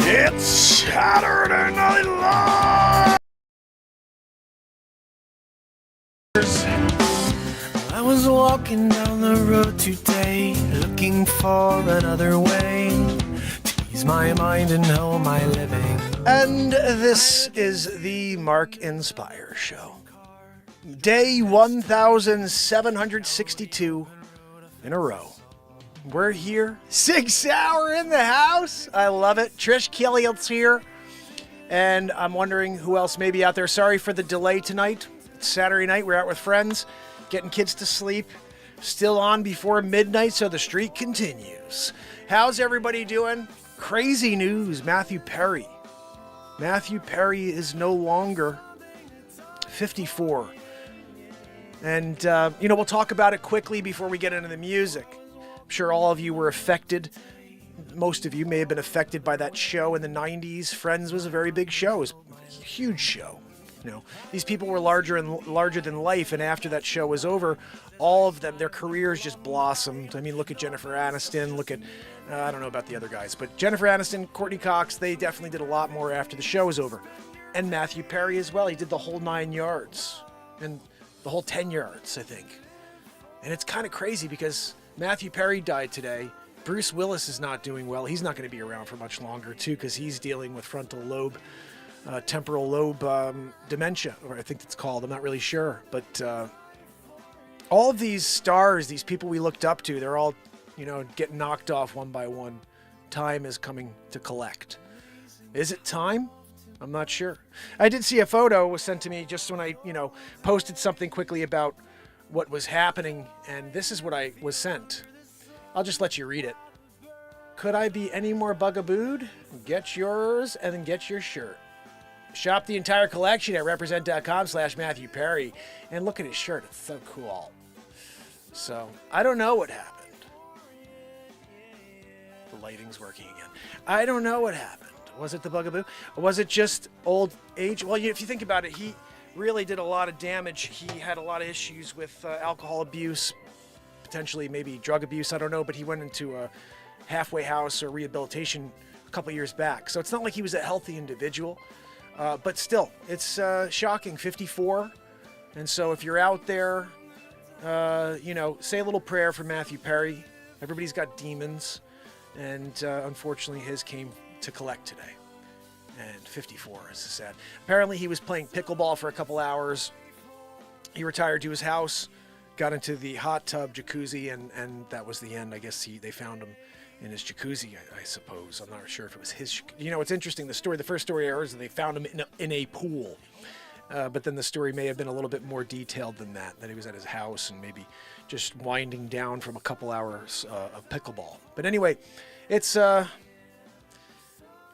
It's Saturday Night Live! I was walking down the road today, looking for another way to ease my mind and know my living. And this is the Mark Inspire Show. Day 1762 in a row. We're here. 6 hour in the house. I love it. Trish Kelley's here. And I'm wondering who else may be out there. Sorry for the delay tonight. It's Saturday night. We're out with friends, getting kids to sleep. Still on before midnight, so the streak continues. How's everybody doing? Crazy news. Matthew Perry. Matthew Perry is no longer 54. And, we'll talk about it quickly before we get into the music. I'm sure all of you were affected. Most of you may have been affected by that show in the 90s. Friends was a very big show. It was a huge show. These people were larger than life, and after that show was over, all of them, their careers just blossomed. I mean, look at Jennifer Aniston, look at, I don't know about the other guys, but Jennifer Aniston, Courtney Cox, they definitely did a lot more after the show was over. And Matthew Perry as well, he did the whole 9 yards, and the whole 10 yards, I think. And it's kind of crazy because Matthew Perry died today. Bruce Willis is not doing well. He's not going to be around for much longer, too, because he's dealing with temporal lobe dementia, or I think it's called. I'm not really sure. But all of these stars, these people we looked up to, they're all, getting knocked off one by one. Time is coming to collect. Is it time? I'm not sure. I did see a photo was sent to me just when I, posted something quickly about what was happening, and this is what I was sent. I'll just let you read it. Could I be any more bugabooed? Get yours and then get your shirt. Shop the entire collection at represent.com/Matthew Perry. And look at his shirt. It's so cool. So, I don't know what happened. The lighting's working again. I don't know what happened. Was it the bugaboo? Or was it just old age? Well, if you think about it, he really did a lot of damage. He had a lot of issues with alcohol abuse, potentially maybe drug abuse. I don't know. But he went into a halfway house or rehabilitation a couple years back. So, it's not like he was a healthy individual. But still, it's shocking, 54. And so if you're out there, say a little prayer for Matthew Perry. Everybody's got demons. And unfortunately, his came to collect today. And 54 is sad. Apparently, he was playing pickleball for a couple hours. He retired to his house, got into the hot tub jacuzzi, and that was the end. I guess they found him in his jacuzzi, I suppose. I'm not sure if it was his. It's interesting. The first story I heard is that they found him in a pool. But then the story may have been a little bit more detailed than that he was at his house and maybe just winding down from a couple hours of pickleball. But anyway, it's, I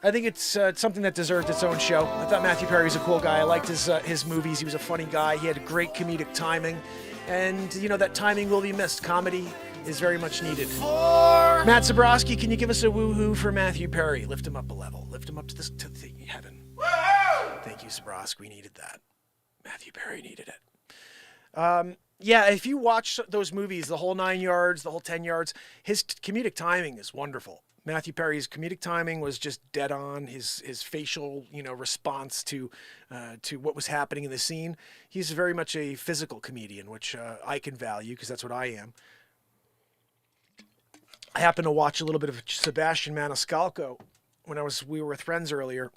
think it's something that deserved its own show. I thought Matthew Perry was a cool guy. I liked his movies. He was a funny guy. He had great comedic timing. And, that timing will be missed. Comedy is very much needed. Matt Zabroski, can you give us a woohoo for Matthew Perry? Lift him up a level. Lift him up to the heaven. Woohoo! Thank you, Zabroski. We needed that. Matthew Perry needed it. If you watch those movies, the whole 9 yards, the whole 10 yards, his comedic timing is wonderful. Matthew Perry's comedic timing was just dead on. His facial, response to what was happening in the scene. He's very much a physical comedian, which I can value because that's what I am. I happened to watch a little bit of Sebastian Maniscalco when we were with friends earlier.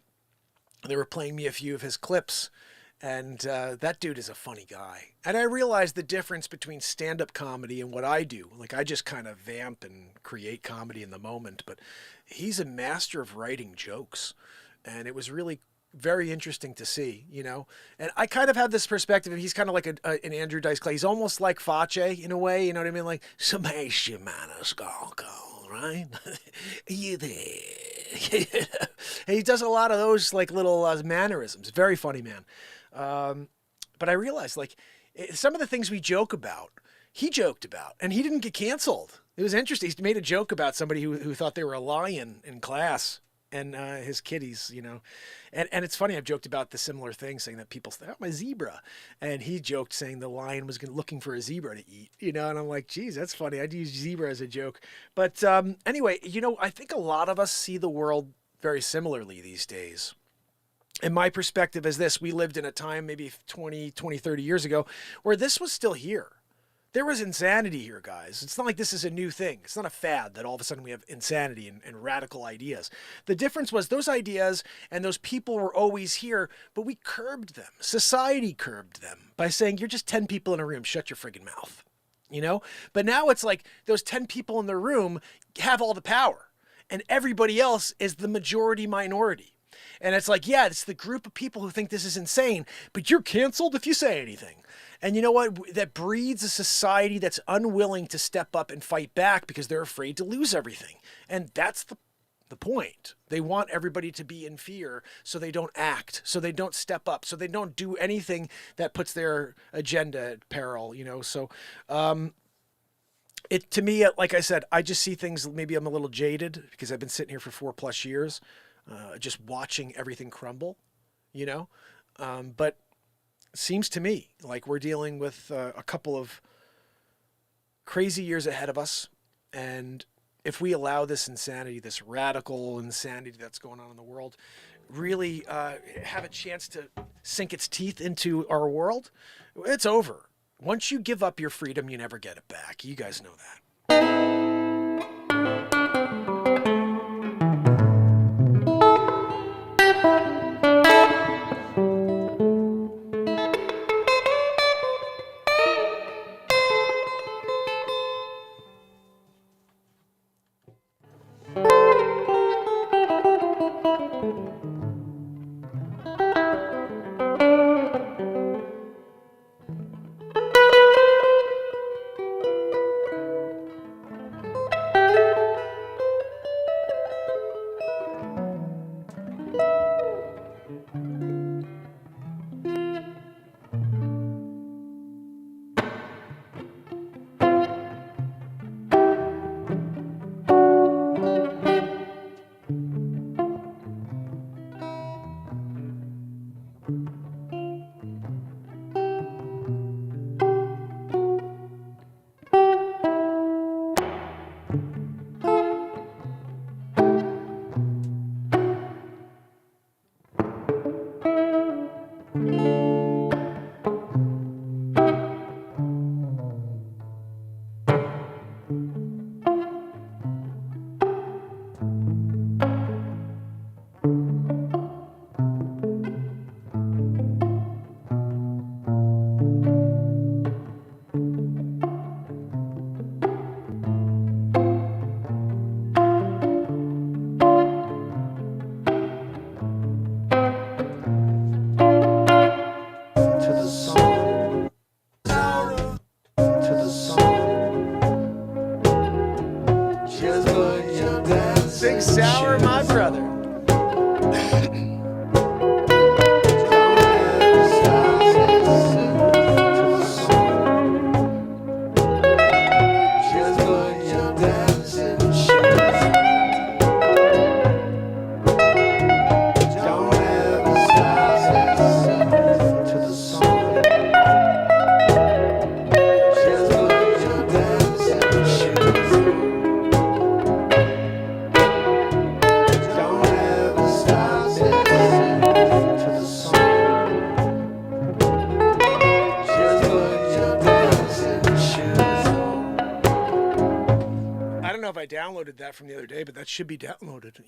They were playing me a few of his clips, and that dude is a funny guy. And I realized the difference between stand-up comedy and what I do. Like, I just kind of vamp and create comedy in the moment, but he's a master of writing jokes. And it was really very interesting to see, And I kind of have this perspective. He's kind of like an Andrew Dice Clay. He's almost like Facce in a way, you know what I mean? Like, Sebastian Maniscalco, right? You there? And he does a lot of those, like, little mannerisms. Very funny, man. But I realized, like, some of the things we joke about, he joked about, and he didn't get canceled. It was interesting. He made a joke about somebody who thought they were a lion in class. and his kitties, and it's funny. I've joked about the similar thing, saying that people say, "Oh, my zebra," and he joked saying the lion was looking for a zebra to eat, and I'm like, "Geez, that's funny." I'd use zebra as a joke, but anyway, I think a lot of us see the world very similarly these days. And my perspective is this: we lived in a time maybe 20, 30 years ago where this was still here. There was insanity here, guys. It's not like this is a new thing. It's not a fad that all of a sudden we have insanity and radical ideas. The difference was those ideas and those people were always here, but we curbed them. Society curbed them by saying, you're just 10 people in a room. Shut your friggin' mouth. But now it's like those 10 people in the room have all the power and everybody else is the majority minority. And it's like, yeah, it's the group of people who think this is insane, but you're canceled if you say anything. And you know what? That breeds a society that's unwilling to step up and fight back because they're afraid to lose everything. And that's the point. They want everybody to be in fear so they don't act, so they don't step up, so they don't do anything that puts their agenda at peril, So to me, like I said, I just see things, maybe I'm a little jaded because I've been sitting here for 4+ years, just watching everything crumble, but seems to me like we're dealing with a couple of crazy years ahead of us. And if we allow this insanity, this radical insanity that's going on in the world, really have a chance to sink its teeth into our world, it's over. Once you give up your freedom, you never get it back. You guys know that. That from the other day, but that should be downloaded,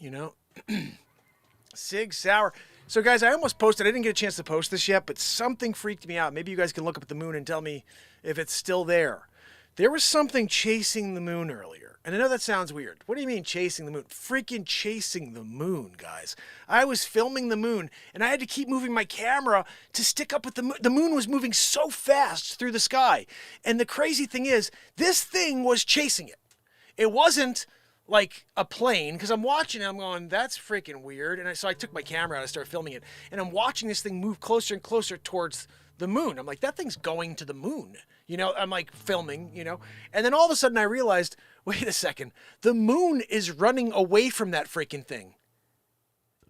Sig Sauer. So guys, I almost posted, I didn't get a chance to post this yet, but something freaked me out. Maybe you guys can look up at the moon and tell me if it's still there. There was something chasing the moon earlier. And I know that sounds weird. What do you mean chasing the moon? Freaking chasing the moon, guys. I was filming the moon and I had to keep moving my camera to stick up with the moon. The moon was moving so fast through the sky. And the crazy thing is, this thing was chasing it. It wasn't like a plane, because I'm watching it, I'm going, that's freaking weird. And so I took my camera out and I started filming it. And I'm watching this thing move closer and closer towards the moon. I'm like, that thing's going to the moon. I'm like filming, And then all of a sudden I realized, wait a second, the moon is running away from that freaking thing.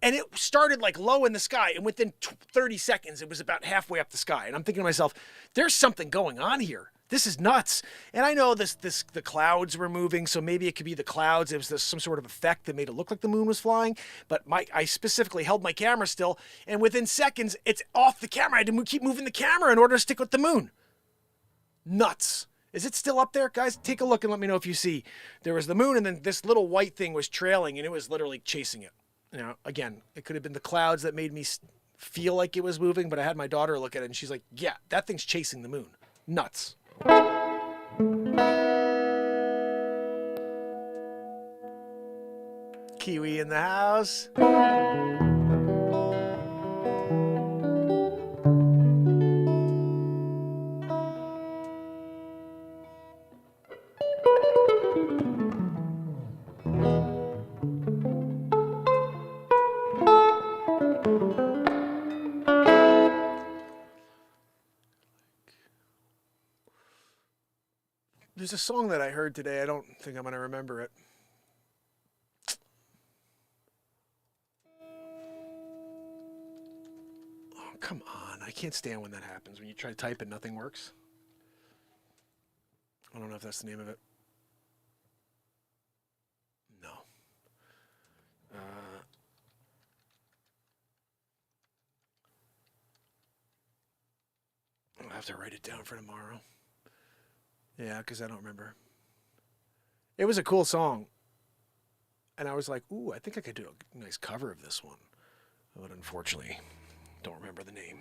And it started like low in the sky, and within 30 seconds, it was about halfway up the sky. And I'm thinking to myself, there's something going on here. This is nuts. And I know the clouds were moving, so maybe it could be the clouds. It was some sort of effect that made it look like the moon was flying. But I specifically held my camera still, and within seconds, it's off the camera. I had to keep moving the camera in order to stick with the moon. Nuts. Is it still up there? Guys, take a look and let me know if you see. There was the moon, and then this little white thing was trailing, and it was literally chasing it. Now, again, it could have been the clouds that made me feel like it was moving, but I had my daughter look at it, and she's like, yeah, that thing's chasing the moon. Nuts. Kiwi in the house. There's a song that I heard today. I don't think I'm going to remember it. Oh, come on. I can't stand when that happens. When you try to type and nothing works. I don't know if that's the name of it. No. I'll have to write it down for tomorrow. Yeah, because I don't remember. It was a cool song. And I was like, ooh, I think I could do a nice cover of this one. But unfortunately, don't remember the name.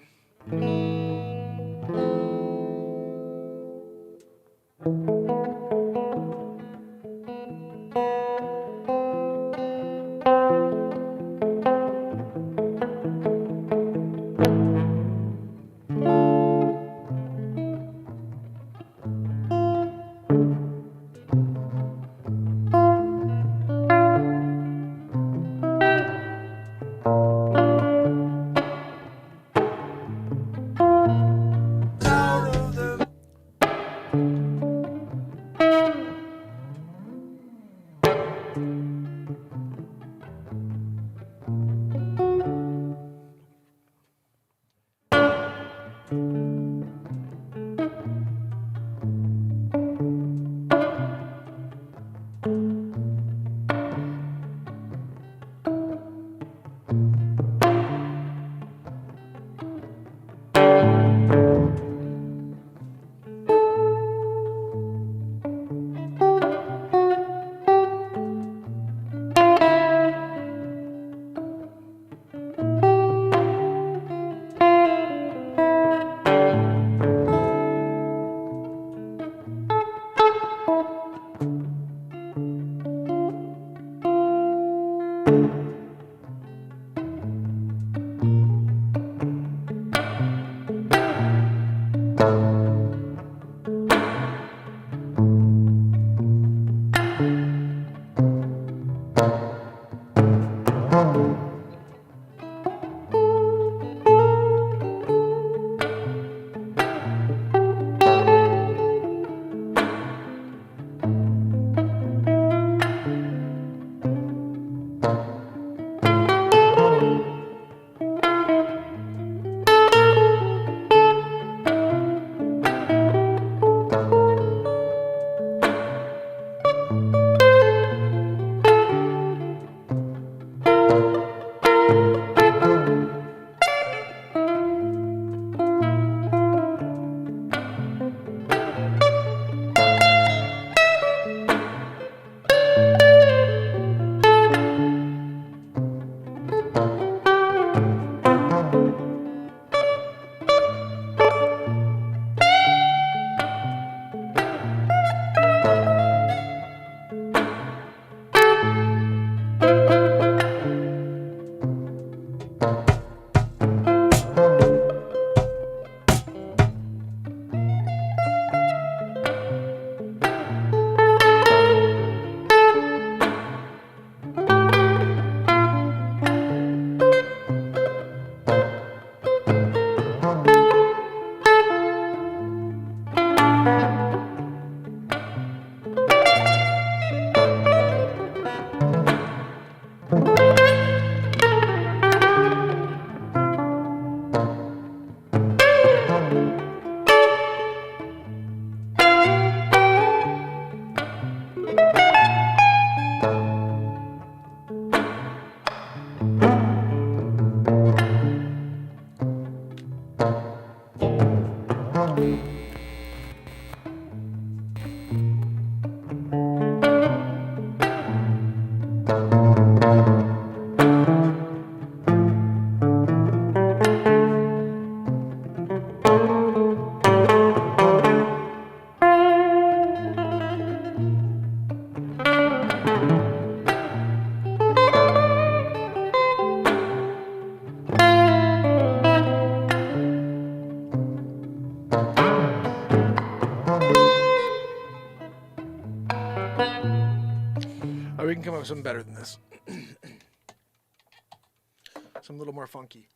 we can come up with something better than this. Something a little more funky.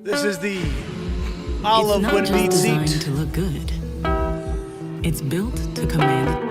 This is the olive wood beat seat. It's not just designed to look good. It's built to command.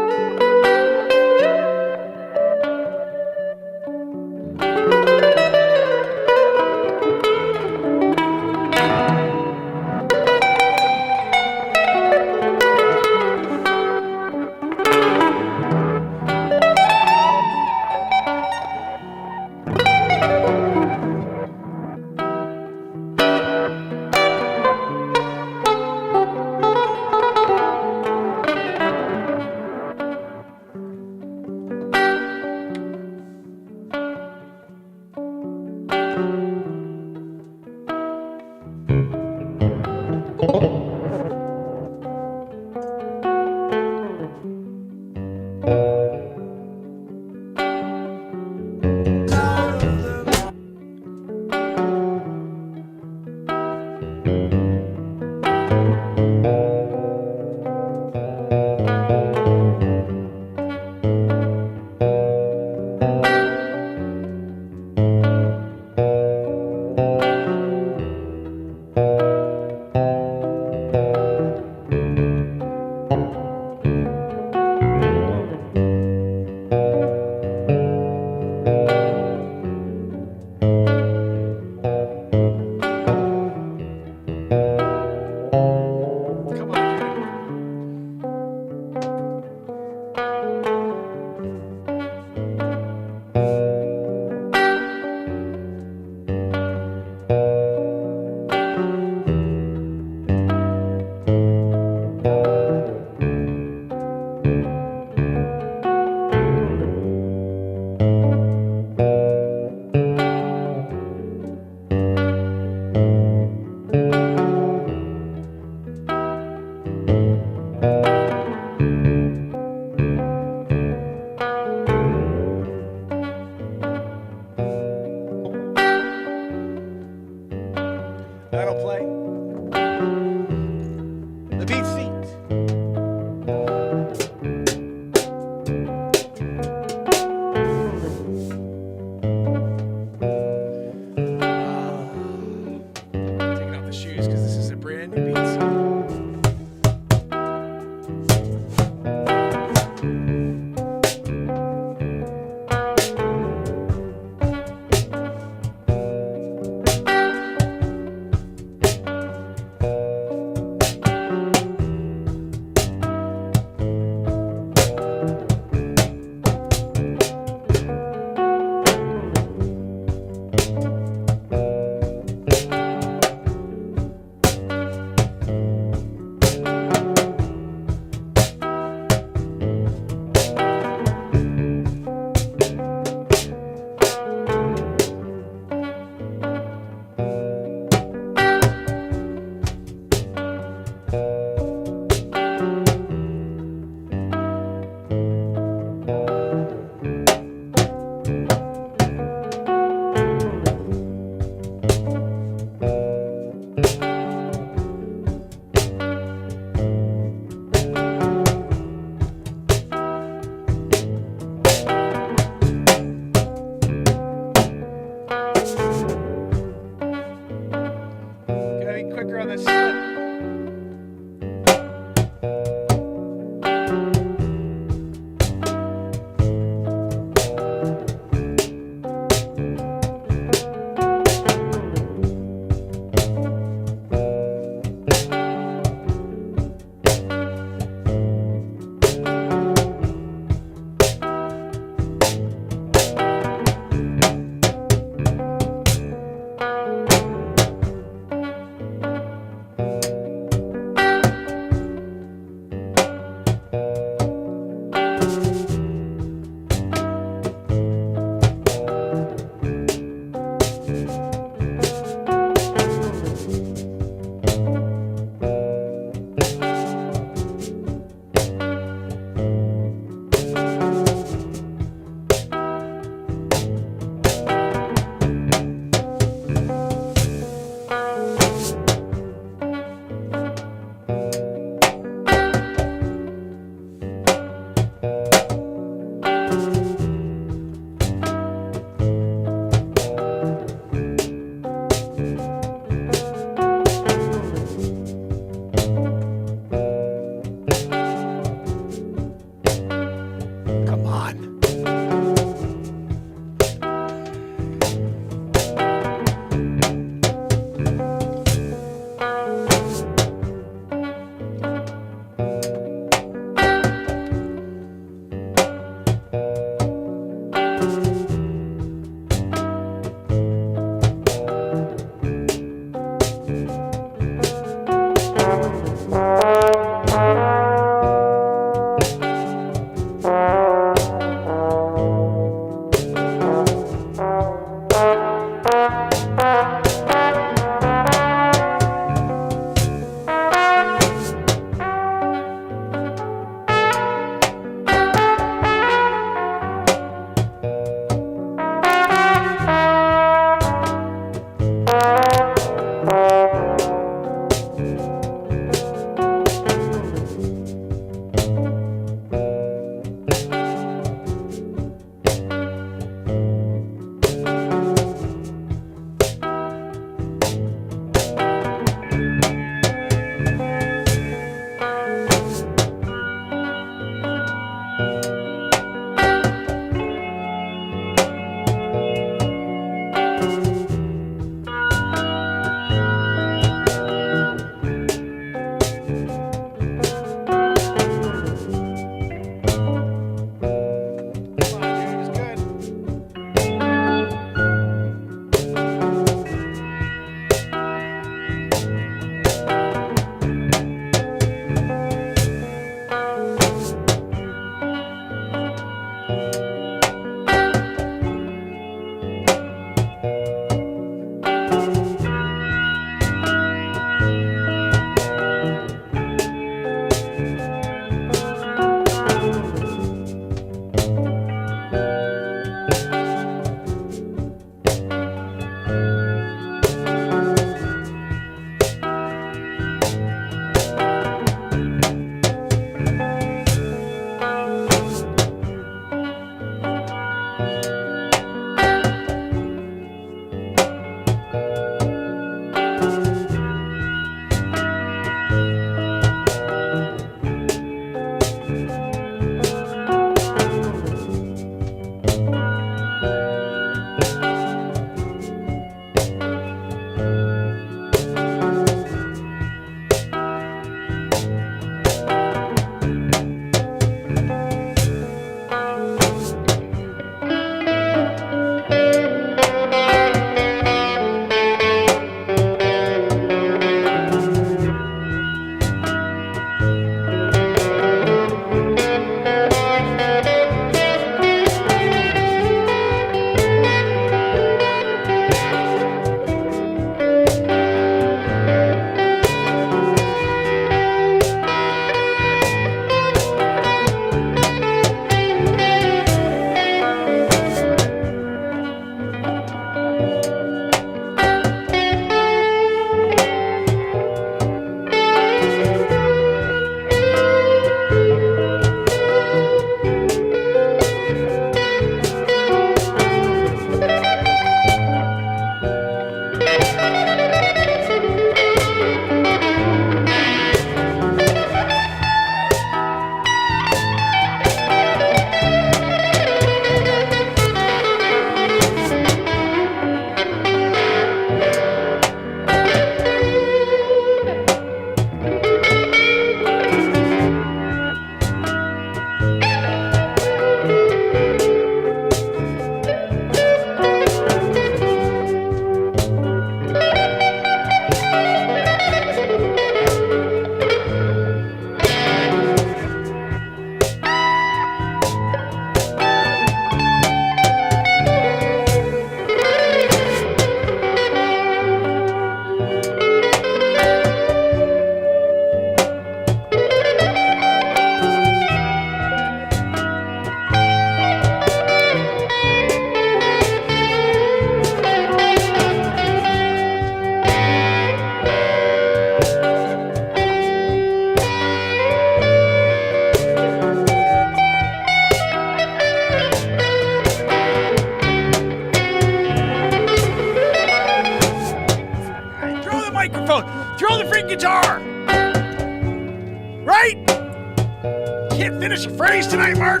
phrase tonight, Mark.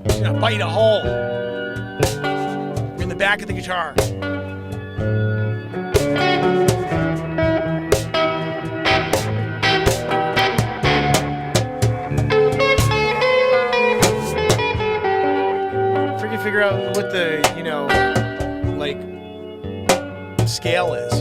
He's gonna bite a hole in the back of the guitar. Figure out what the, like, scale is,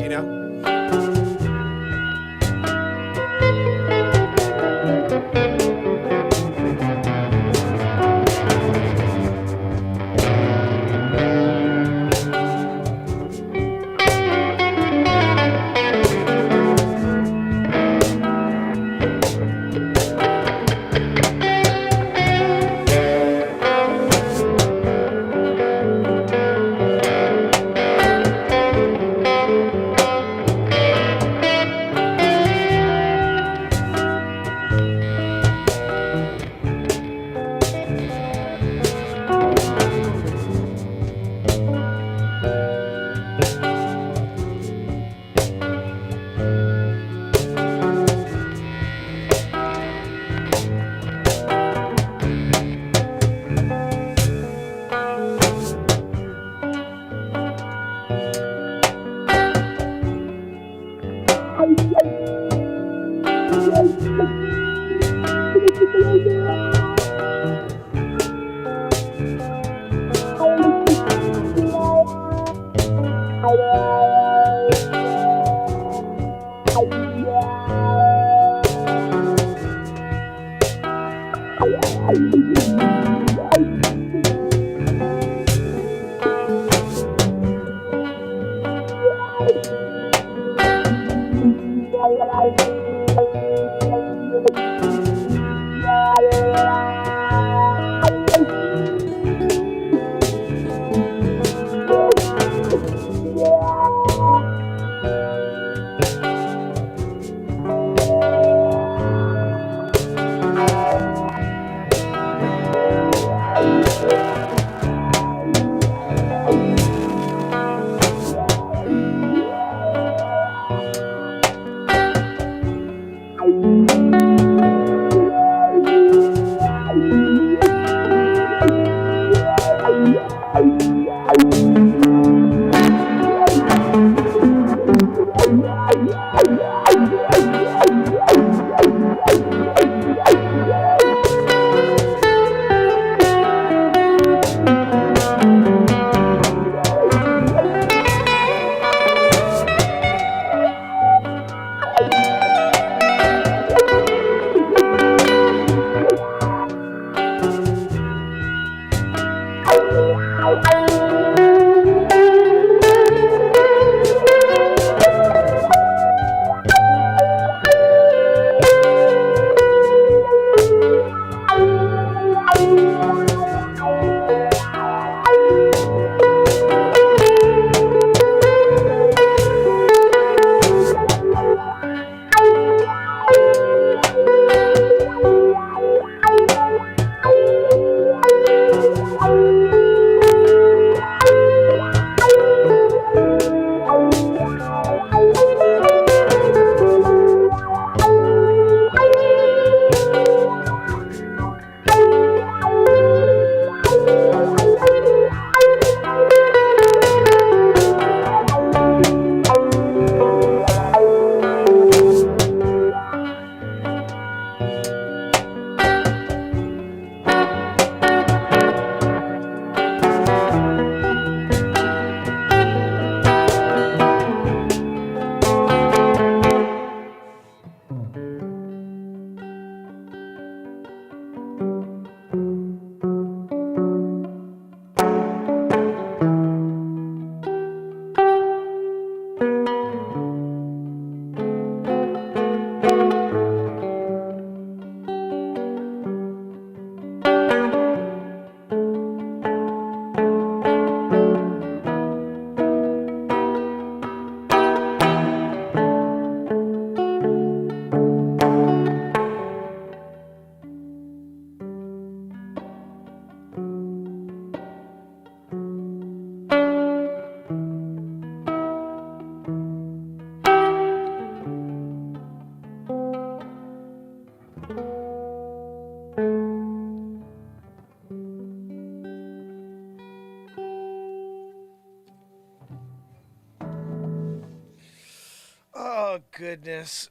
goodness.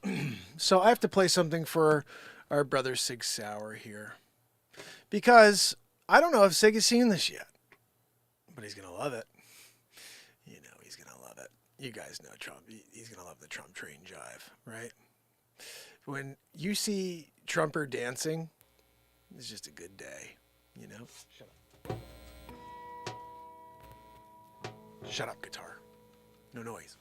So I have to play something for our brother Sig Sauer here. Because I don't know if Sig has seen this yet. But he's going to love it. You know, he's going to love it. You guys know Trump. He's going to love the Trump train jive, right? When you see Trumper dancing, it's just a good day, you know? Shut up. Shut up, guitar. No noise.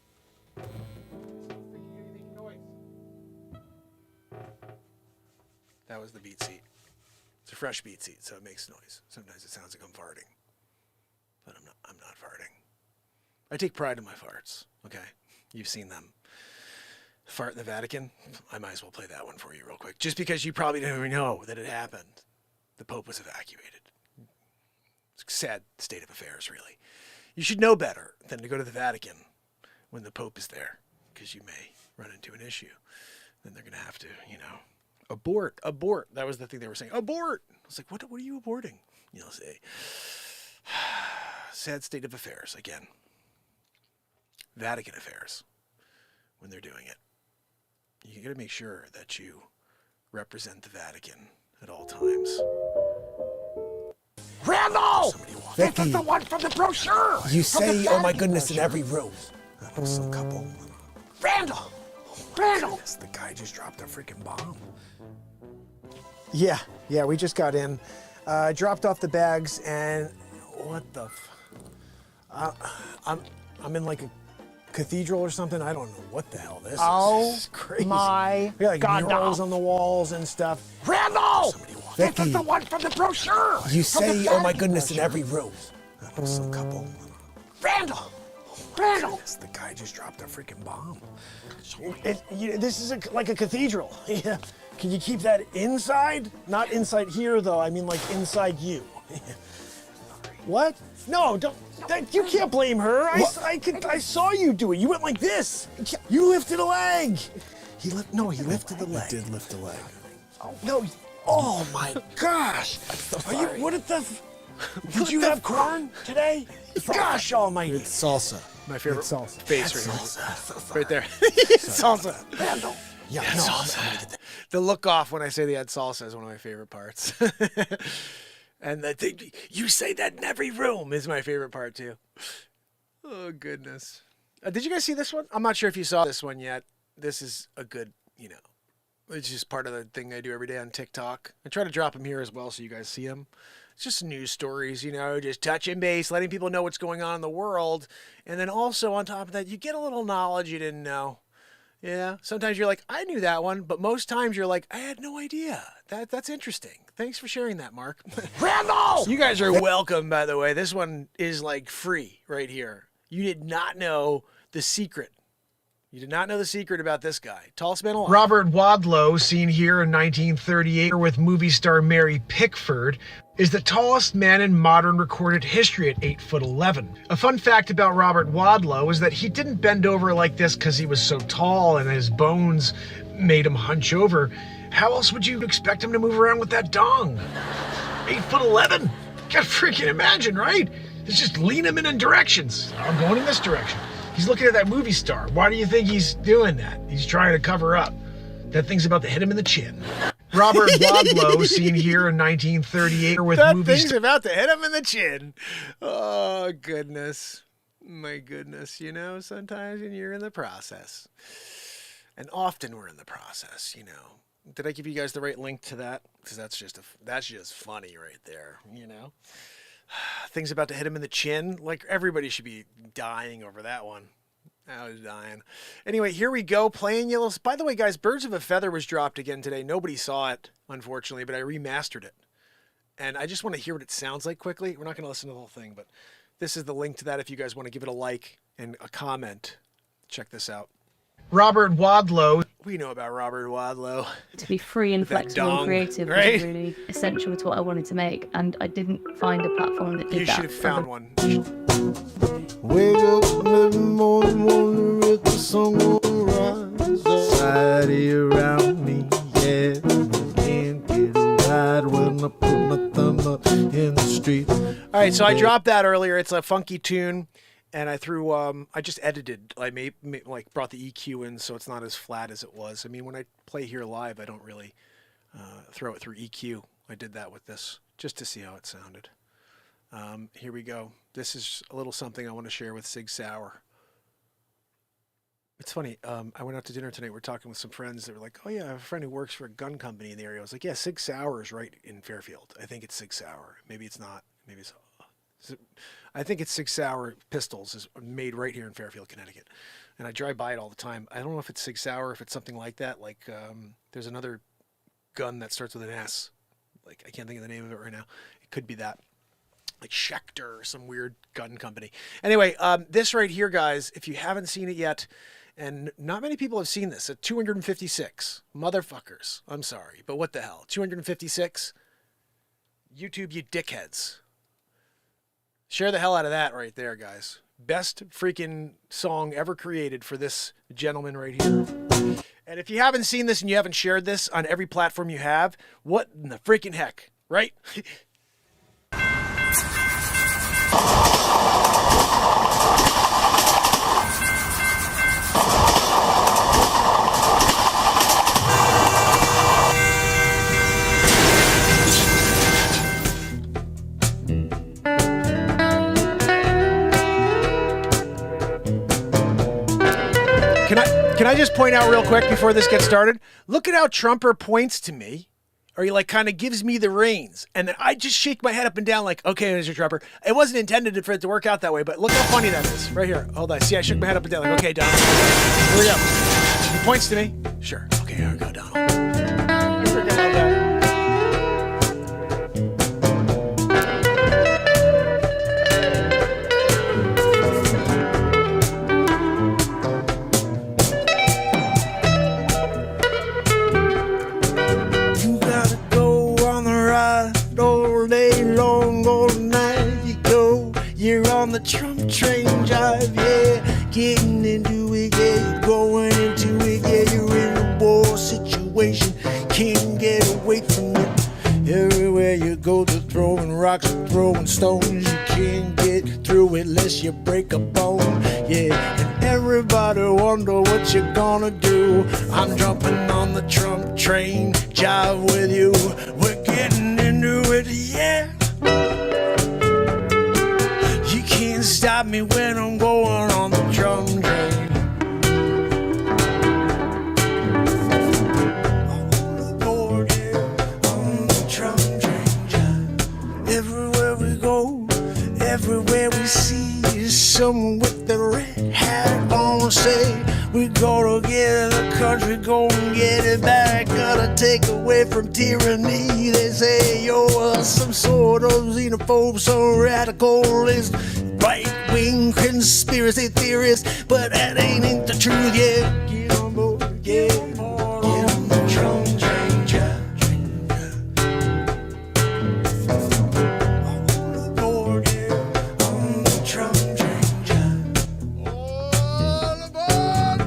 That was the BeatSeat. It's a fresh BeatSeat, so it makes noise. Sometimes it sounds like I'm farting. But I'm not farting. I take pride in my farts, okay? You've seen them. Fart in the Vatican? I might as well play that one for you real quick. Just because you probably didn't even know that it happened. The Pope was evacuated. It's a sad state of affairs, really. You should know better than to go to the Vatican when the Pope is there, because you may run into an issue. Then they're going to have to, you know, abort. That was the thing they were saying. Abort! I was like, what are you aborting? You'll say, sad state of affairs, again. Vatican affairs, when they're doing it. You got to make sure that you represent the Vatican at all times. Randall! This is the one from the brochure! You say, oh my goodness, in every room. Some couple. Randall! Randall! The guy just dropped a freaking bomb. Yeah, we just got in. Dropped off the bags and what the I'm in like a cathedral or something. I don't know what the hell this is. This is crazy. My we got like God, murals on the walls and stuff. Randall! This is the one from the brochure! You say, oh my goodness, in every room. Some couple. Randall! Randall! The guy just dropped a freaking bomb. This is like a cathedral. Yeah. Can you keep that inside? Not inside here, though. I mean, like inside you. What? No, don't. You can't blame her. I saw you do it. You went like this. You lifted a leg. He lifted the leg. He did lift a leg. Oh, no. Oh my gosh. Are you? What the? Did you have corn today? Gosh almighty. It's salsa. My favorite It's salsa. face That's right salsa. Right there. Salsa. Randall. Yeah, Yeah, no, salsa. I'm gonna get that. The look off when I say they had salsa is one of my favorite parts. And the thing, you say that in every room is my favorite part too. Oh, goodness. Did you guys see this one? I'm not sure if you saw this one yet. This is a good, you know, it's just part of the thing I do every day on TikTok. I try to drop them here as well so you guys see them. It's just news stories, you know, just touching base, letting people know what's going on in the world. And then also on top of that, you get a little knowledge you didn't know. Yeah, sometimes you're like, I knew that one, but most times you're like, I had no idea. That's interesting. Thanks for sharing that, Mark. Randall! You guys are welcome, by the way. This one is like free right here. You did not know the secret. You did not know the secret about this guy. Tallest man alive. Robert Wadlow, seen here in 1938 with movie star Mary Pickford, is the tallest man in modern recorded history at 8'11". A fun fact about Robert Wadlow is that he didn't bend over like this because he was so tall and his bones made him hunch over. How else would you expect him to move around with that dong? 8'11"? Can't freaking imagine, right? It's just lean him in directions. I'm going in this direction. He's looking at that movie star. Why do you think he's doing that? He's trying to cover up. That thing's about to hit him in the chin. Robert Wadlow, seen here in 1938 with That movie thing's about to hit him in the chin. Oh, goodness. My goodness. You know, sometimes when you're in the process. And often we're in the process, you know. Did I give you guys the right link to that? Because that's just funny right there, you know. Things about to hit him in the chin. Like, everybody should be dying over that one. I was dying. Anyway, here we go. Playing Yellows. By the way, guys, Birds of a Feather was dropped again today. Nobody saw it, unfortunately, but I remastered it. And I just want to hear what it sounds like quickly. We're not going to listen to the whole thing, but this is the link to that if you guys want to give it a like and a comment. Check this out. Robert Wadlow. We know about Robert Wadlow. To be free and That flexible dong, and creative right? was really essential to what I wanted to make, and I didn't find a platform that did You that. should have found one. Wake up every morning, wonder if the sun will rise. Society around me, yeah. Can't get a ride when I put my thumb up in the street. All right, so I dropped that earlier. It's a funky tune. and I threw I just edited. I like brought the EQ in so it's not as flat as it was. I mean, when I play here live, I don't really throw it through EQ. I did that with this just to see how it sounded. Here we go. This is a little something I want to share with Sig Sauer. It's funny. I went out to dinner tonight. We're talking with some friends that were like, "Oh yeah, I have a friend who works for a gun company in the area." I was like, "Yeah, Sig Sauer is right in Fairfield. I think it's Sig Sauer. Maybe it's not. Maybe it's. I think it's Sig Sauer Pistols is made right here in Fairfield, Connecticut, and I drive by it all the time. I don't know if it's Sig Sauer, if it's something like that. Like there's another gun that starts with an S. Like I can't think of the name of it right now. It could be that. Like Schecter or some weird gun company. Anyway, this right here, guys, if you haven't seen it yet, and not many people have seen this, at 256. Motherfuckers. I'm sorry, but what the hell? 256? YouTube, you dickheads. Share the hell out of that right there, guys. Best freaking song ever created for this gentleman right here. And if you haven't seen this and you haven't shared this on every platform you have, what in the freaking heck, right? Can I just point out real quick before this gets started? Look at how Trumper points to me, or he like kind of gives me the reins, and then I just shake my head up and down like, okay, Mr. Trumper. It wasn't intended for it to work out that way, but look how funny that is. Right here. Hold on. See, I shook my head up and down like, okay, Donald. Here we go. He points to me. Sure. Okay, here we go, Donald. Forget about that. On the Trump train drive, yeah, getting into it, yeah, going into it, yeah, you're in a war situation, can't get away from it. Everywhere you go, they're throwing rocks and throwing stones. You can't get through it unless you break a bone, yeah. And everybody wonder what you're gonna do. I'm jumping on the Trump train, jive with you. We're getting into it, yeah. Stop me when I'm going on the drum train. On the board, yeah, on the drum train, yeah. Everywhere we go, everywhere we see is someone with the red hat on. Say we gotta get the country, go and get it back. Gotta take away from tyranny. They say you're some sort of xenophobe, some radicalist, right-wing conspiracy theorist, but that ain't the truth, yeah. Get on board, yeah. Get on the drum train, yeah. On the board, yeah. On the drum train, yeah. All aboard.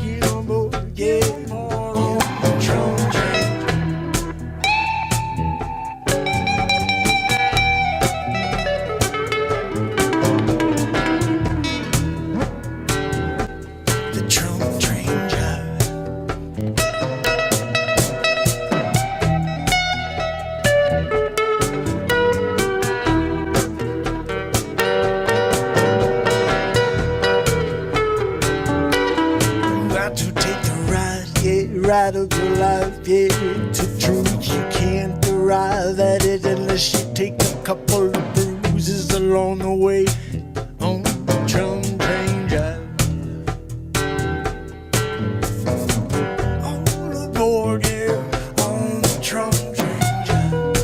Get on board, yeah. On the drum train. Ride of your life, yeah, to truth. You can't arrive at it unless you take a couple of bruises along the way. On the drum train drive. On the board, yeah, on the drum train drive.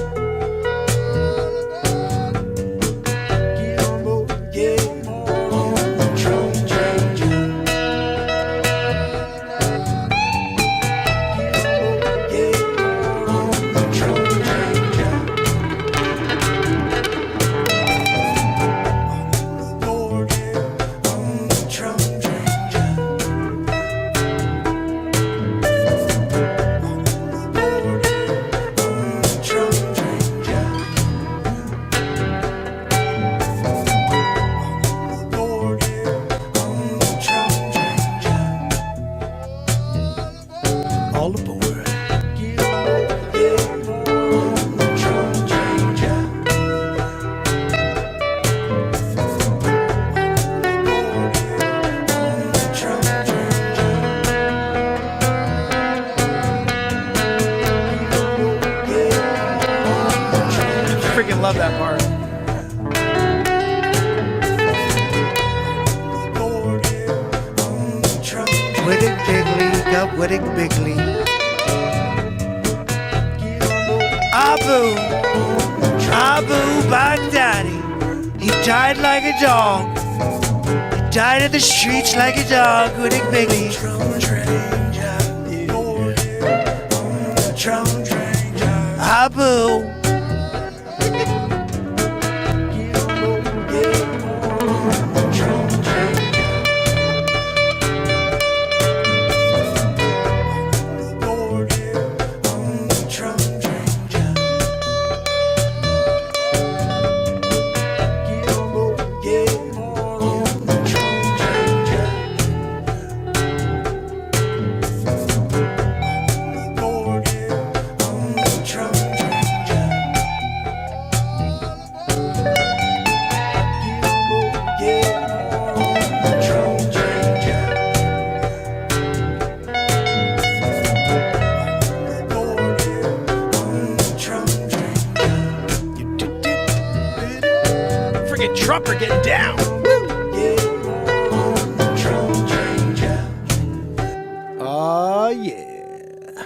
Get on board, yeah, on the drum train drive. love that part. Wittig Bigley, got Wittig Bigley. Abu, Abu Baghdadi. He died like a dog. He died in the streets like a dog. Wittig Bigley. Abu. Friggin' Trumper getting down. Oh, yeah.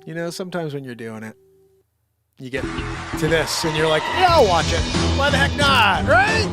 You know, sometimes when you're doing it, you get to this and you're like, yeah, I'll watch it. Why the heck not, right?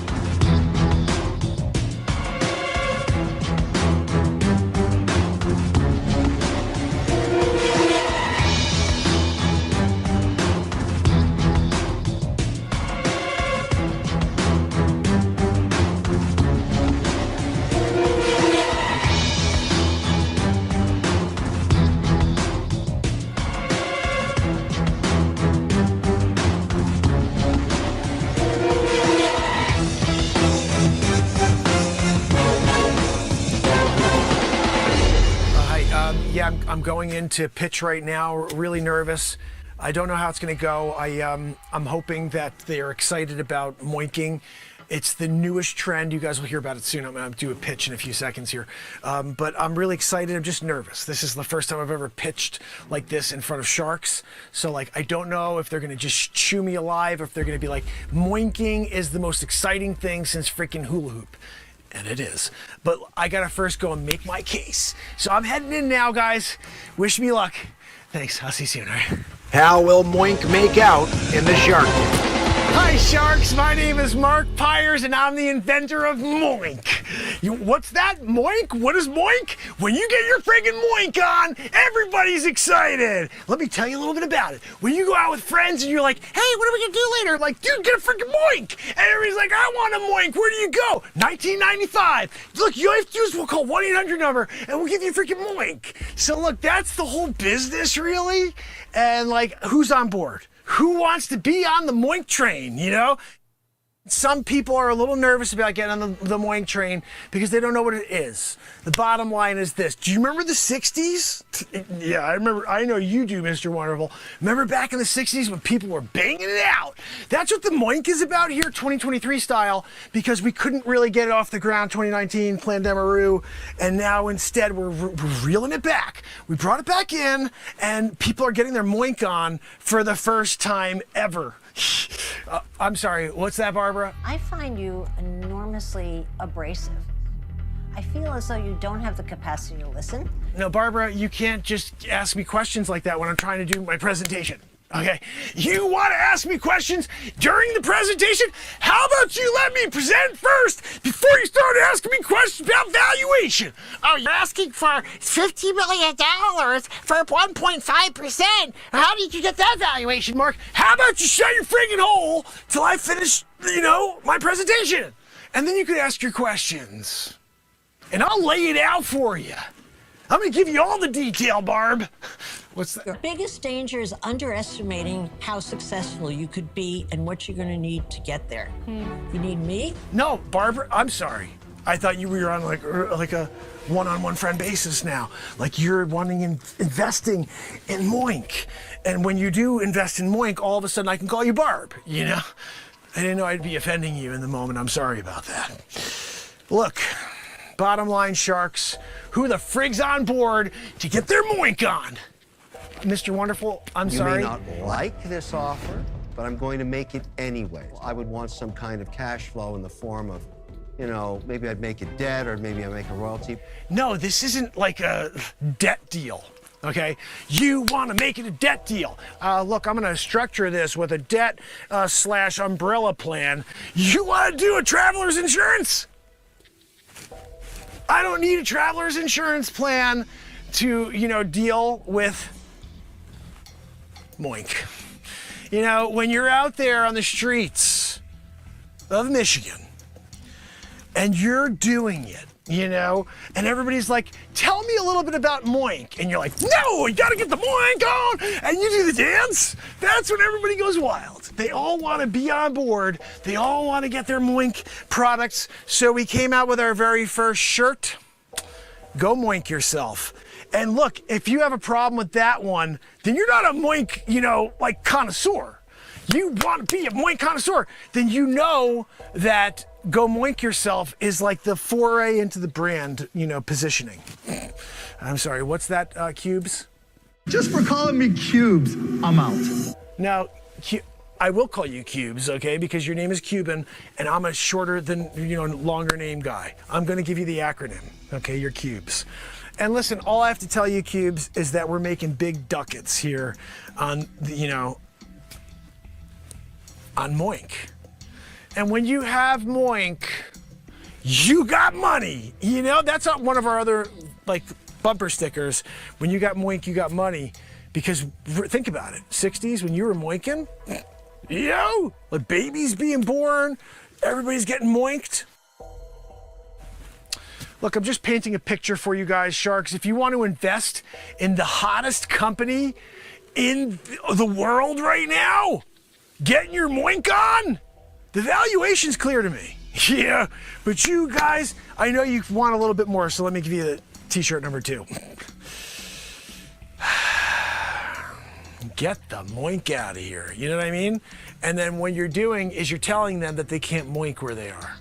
Yeah, I'm going into pitch right now, really nervous. I don't know how it's going to go. I'm hoping that they're excited about moinking. It's the newest trend. You guys will hear about it soon. I'm going to do a pitch in a few seconds here. But I'm really excited. I'm just nervous. This is the first time I've ever pitched like this in front of sharks. So like, I don't know if they're going to just chew me alive, or if they're going to be like, moinking is the most exciting thing since freaking hula hoop. And it is. But I gotta first go and make my case. So I'm heading in now, guys. Wish me luck. Thanks. I'll see you soon, all right? How will Moink make out in the shark? Hi, sharks. My name is Mark Pires, and I'm the inventor of Moink. What's that? Moink? What is Moink? When you get your friggin' Moink on, everybody's excited. Let me tell you a little bit about it. When you go out with friends and you're like, hey, what are we gonna do later? I'm like, dude, get a freaking Moink. And everybody's like, I want a Moink. Where do you go? 1995. Look, you have to use, we'll call 1-800 number, and we'll give you a freaking Moink. So look, that's the whole business, really. And like, who's on board? Who wants to be on the Moink train, you know? Some people are a little nervous about getting on the Moink train because they don't know what it is. The bottom line is this. Do you remember the 60s? Yeah, I remember. I know you do, Mr. Wonderful. Remember back in the 60s when people were banging it out? That's what the Moink is about here, 2023 style, because we couldn't really get it off the ground 2019, Plan Demaroo, and now instead we're reeling it back. We brought it back in, and people are getting their Moink on for the first time ever. I'm sorry, what's that, Barbara? I find you enormously abrasive. I feel as though you don't have the capacity to listen. No, Barbara, you can't just ask me questions like that when I'm trying to do my presentation. Okay, you want to ask me questions during the presentation? How about you let me present first before you start asking me questions about valuation? Oh, you're asking for $50 million for 1.5%. How did you get that valuation, Mark? How about you shut your friggin' hole till I finish, you know, my presentation? And then you could ask your questions. And I'll lay it out for you. I'm gonna give you all the detail, Barb. What's that? Your biggest danger is underestimating how successful you could be and what you're going to need to get there. You need me? No, Barbara, I'm sorry. I thought you were on like a one-on-one friend basis now. Like you're investing in Moink. And when you do invest in Moink, all of a sudden I can call you Barb, you know? I didn't know I'd be offending you in the moment. I'm sorry about that. Look, bottom line, sharks, who the frig's on board to get their Moink on? Mr. Wonderful, I'm sorry. You may not like this offer, but I'm going to make it anyway. I would want some kind of cash flow in the form of, you know, maybe I'd make it debt or maybe I'd make a royalty. No, this isn't like a debt deal, okay? You want to make it a debt deal. Look, I'm going to structure this with a debt slash umbrella plan. You want to do a traveler's insurance? I don't need a traveler's insurance plan to, you know, deal with Moink. You know, when you're out there on the streets of Michigan and you're doing it, you know, and everybody's like, tell me a little bit about Moink. And you're like, no, you gotta get the Moink on. And you do the dance. That's when everybody goes wild. They all wanna be on board. They all wanna get their Moink products. So we came out with our very first shirt. Go Moink yourself. And look, if you have a problem with that one, then you're not a Moink, you know, like connoisseur. You want to be a Moink connoisseur, then you know that Go Moink Yourself is like the foray into the brand, you know, positioning. I'm sorry, what's that, Cubes? Just for calling me Cubes, I'm out. Now, I will call you Cubes, okay, because your name is Cuban, and I'm a shorter than, you know, longer name guy. I'm gonna give you the acronym, okay, you're Cubes. And listen, all I have to tell you, Cubes, is that we're making big ducats here on, you know, on Moink. And when you have Moink, you got money. You know, that's not one of our other, like, bumper stickers. When you got Moink, you got money. Because think about it, 60s, when you were moinking, you know, like babies being born, everybody's getting moinked. Look, I'm just painting a picture for you guys, Sharks. If you want to invest in the hottest company in the world right now, getting your Moink on, the valuation's clear to me. Yeah, but you guys, I know you want a little bit more, so let me give you the t-shirt number 2. Get the Moink out of here, you know what I mean? And then what you're doing is you're telling them that they can't Moink where they are.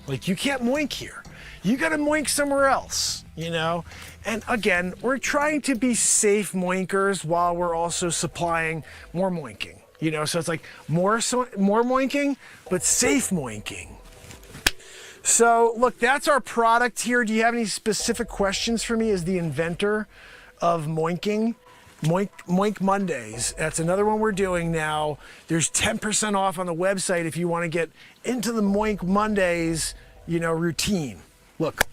Like, you can't Moink here. You gotta Moink somewhere else, you know? And again, we're trying to be safe Moinkers while we're also supplying more Moinking. You know, so it's like more Moinking, but safe Moinking. So look, that's our product here. Do you have any specific questions for me as the inventor of Moinking? Moink Mondays. That's another one we're doing now. There's 10% off on the website if you want to get into the Moink Mondays, you know, routine. Look,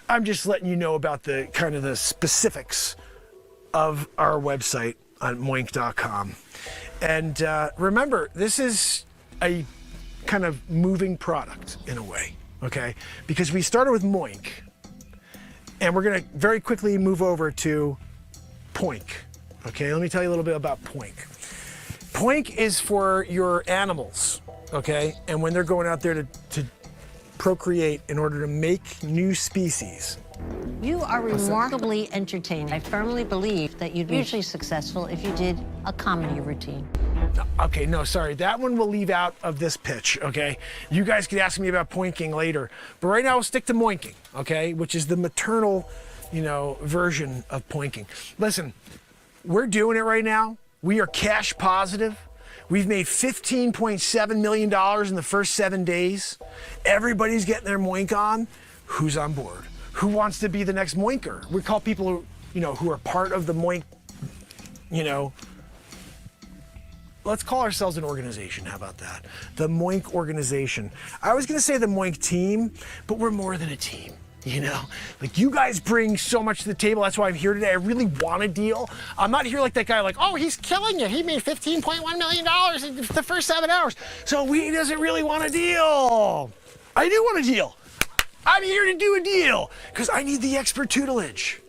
I'm just letting you know about the kind of the specifics of our website on moink.com. And remember, this is a kind of moving product in a way, okay? Because we started with Moink, and we're gonna very quickly move over to Poink. Okay, let me tell you a little bit about Poink. Poink is for your animals, okay? And when they're going out there to procreate in order to make new species. You are remarkably entertaining. I firmly believe that you'd be hugely successful if you did a comedy routine. Okay, no, sorry. That one we'll leave out of this pitch, okay? You guys could ask me about poinking later. But right now, we'll stick to moinking, okay? Which is the maternal, you know, version of poinking. Listen, we're doing it right now. We are cash positive. We've made $15.7 million in the first 7 days. Everybody's getting their moink on. Who's on board? Who wants to be the next moinker? We call people who, you know, who are part of the moink, you know, let's call ourselves an organization. How about that? The Moink organization. I was gonna say the Moink team, but we're more than a team, you know? Like, you guys bring so much to the table. That's why I'm here today. I really want a deal. I'm not here like that guy, like, oh, he's killing it. He made $15.1 million in the first 7 hours. So he doesn't really want a deal. I do want a deal. I'm here to do a deal because I need the expert tutelage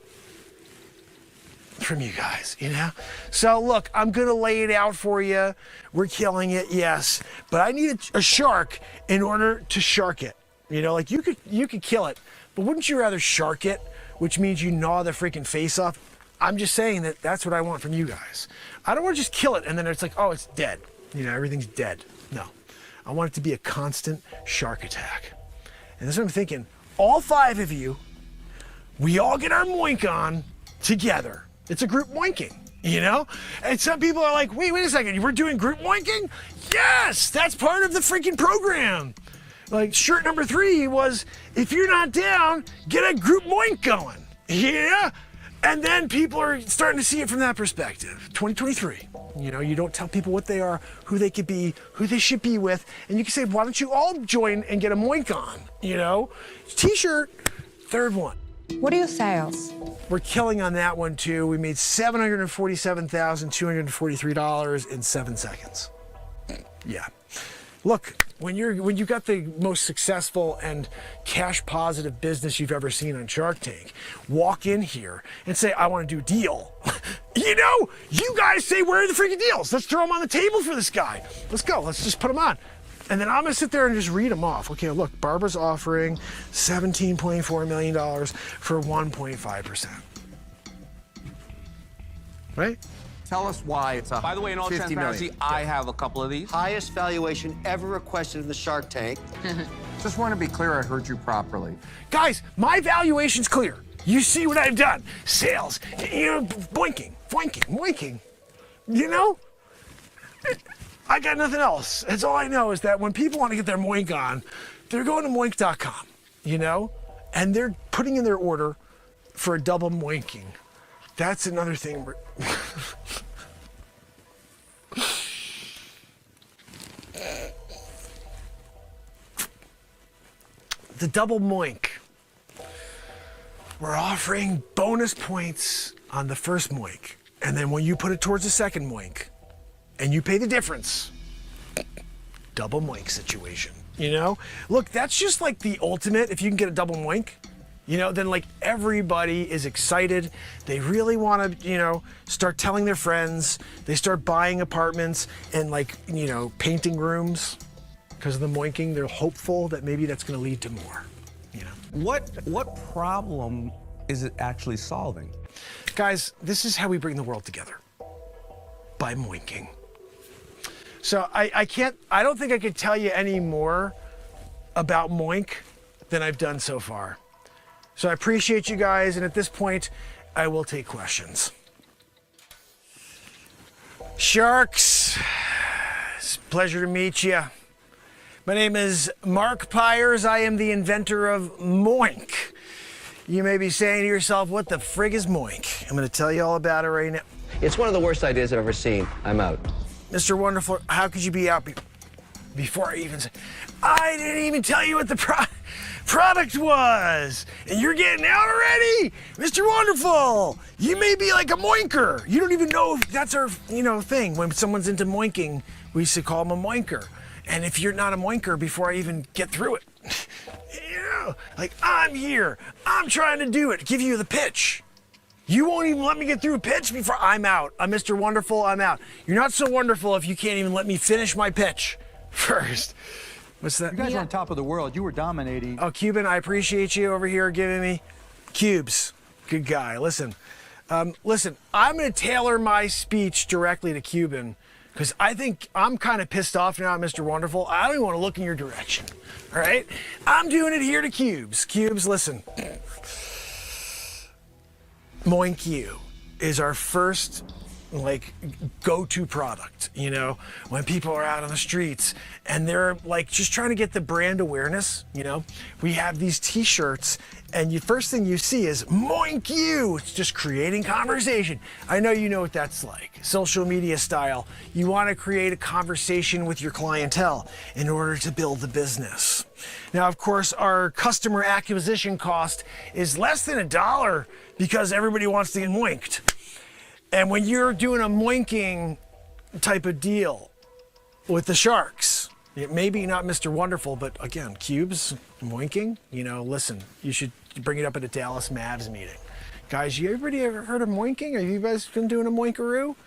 from you guys, you know? So look, I'm gonna lay it out for you. We're killing it, yes, but I need a shark in order to shark it. You know, like you could kill it, but wouldn't you rather shark it, which means you gnaw the freaking face off? I'm just saying that that's what I want from you guys. I don't want to just kill it and then it's like, oh, it's dead. You know, everything's dead. No, I want it to be a constant shark attack. And that's what I'm thinking. All 5 of you, we all get our moink on together. It's a group moinking. you know? And some people are like, wait a second, we're doing group moinking? Yes, that's part of the freaking program. Like shirt number 3 was, if you're not down, get a group moink going. Yeah? And then people are starting to see it from that perspective. 2023, you know, you don't tell people what they are, who they could be, who they should be with, and you can say, why don't you all join and get a moink on, you know? T-shirt, 3rd one. What are your sales? We're killing on that one too. We made $747,243 in 7 seconds. Yeah. Look, when you got the most successful and cash positive business you've ever seen on Shark Tank, walk in here and say, I want to do a deal. You know, you guys say, where are the freaking deals? Let's throw them on the table for this guy. Let's go. Let's just put them on. And then I'm going to sit there and just read them off. Okay, look, Barbara's offering $17.4 million for 1.5%. Right? Tell us why it's a. By the way, in all 50 transparency, million. I have a couple of these. Highest valuation ever requested in the Shark Tank. Just want to be clear I heard you properly. Guys, my valuation's clear. You see what I've done. Sales, you know, boinking. You know? I got nothing else. That's all I know is that when people want to get their moink on, they're going to moink.com, you know? And they're putting in their order for a double moinking. That's another thing. The double moink. We're offering bonus points on the first moink. And then when you put it towards the second moink and you pay the difference, double moink situation, you know? Look, that's just like the ultimate. If you can get a double moink, you know, then like everybody is excited. They really want to, you know, start telling their friends. They start buying apartments and like, you know, painting rooms because of the moinking. They're hopeful that maybe that's going to lead to more, you know. What problem is it actually solving? Guys, this is how we bring the world together, by moinking. So I don't think I could tell you any more about moink than I've done so far. So I appreciate you guys, and at this point, I will take questions. Sharks, it's a pleasure to meet you. My name is Mark Pires. I am the inventor of moink. You may be saying to yourself, what the frig is moink? I'm gonna tell you all about it right now. It's one of the worst ideas I've ever seen. I'm out. Mr. Wonderful, how could you be out before I even said, I didn't even tell you what the product was, and you're getting out already? Mr. Wonderful, you may be like a moinker. You don't even know if that's our, you know, thing. When someone's into moinking, we used to call them a moinker. And if you're not a moinker before I even get through it, you know, like I'm here, I'm trying to do it, give you the pitch. You won't even let me get through a pitch before I'm out. I'm Mr. Wonderful, I'm out. You're not so wonderful if you can't even let me finish my pitch first. What's that? You guys are on top of the world. You were dominating. Oh, Cuban, I appreciate you over here giving me cubes. Good guy. Listen, I'm going to tailor my speech directly to Cuban because I think I'm kind of pissed off now, Mr. Wonderful. I don't even want to look in your direction. All right? I'm doing it here to Cubes. Cubes, listen. Moink You is our first like go-to product, you know, when people are out on the streets and they're like just trying to get the brand awareness, you know. We have these t-shirts and the first thing you see is Moink You. It's just creating conversation. I know you know what that's like. Social media style. You want to create a conversation with your clientele in order to build the business. Now, of course, our customer acquisition cost is less than $1 because everybody wants to get moinked. And when you're doing a moinking type of deal with the Sharks, it may be not Mr. Wonderful, but again, Cubes, moinking, you know, listen, you should bring it up at a Dallas Mavs meeting. Guys, everybody ever heard of moinking? Have you guys been doing a moinkaroo?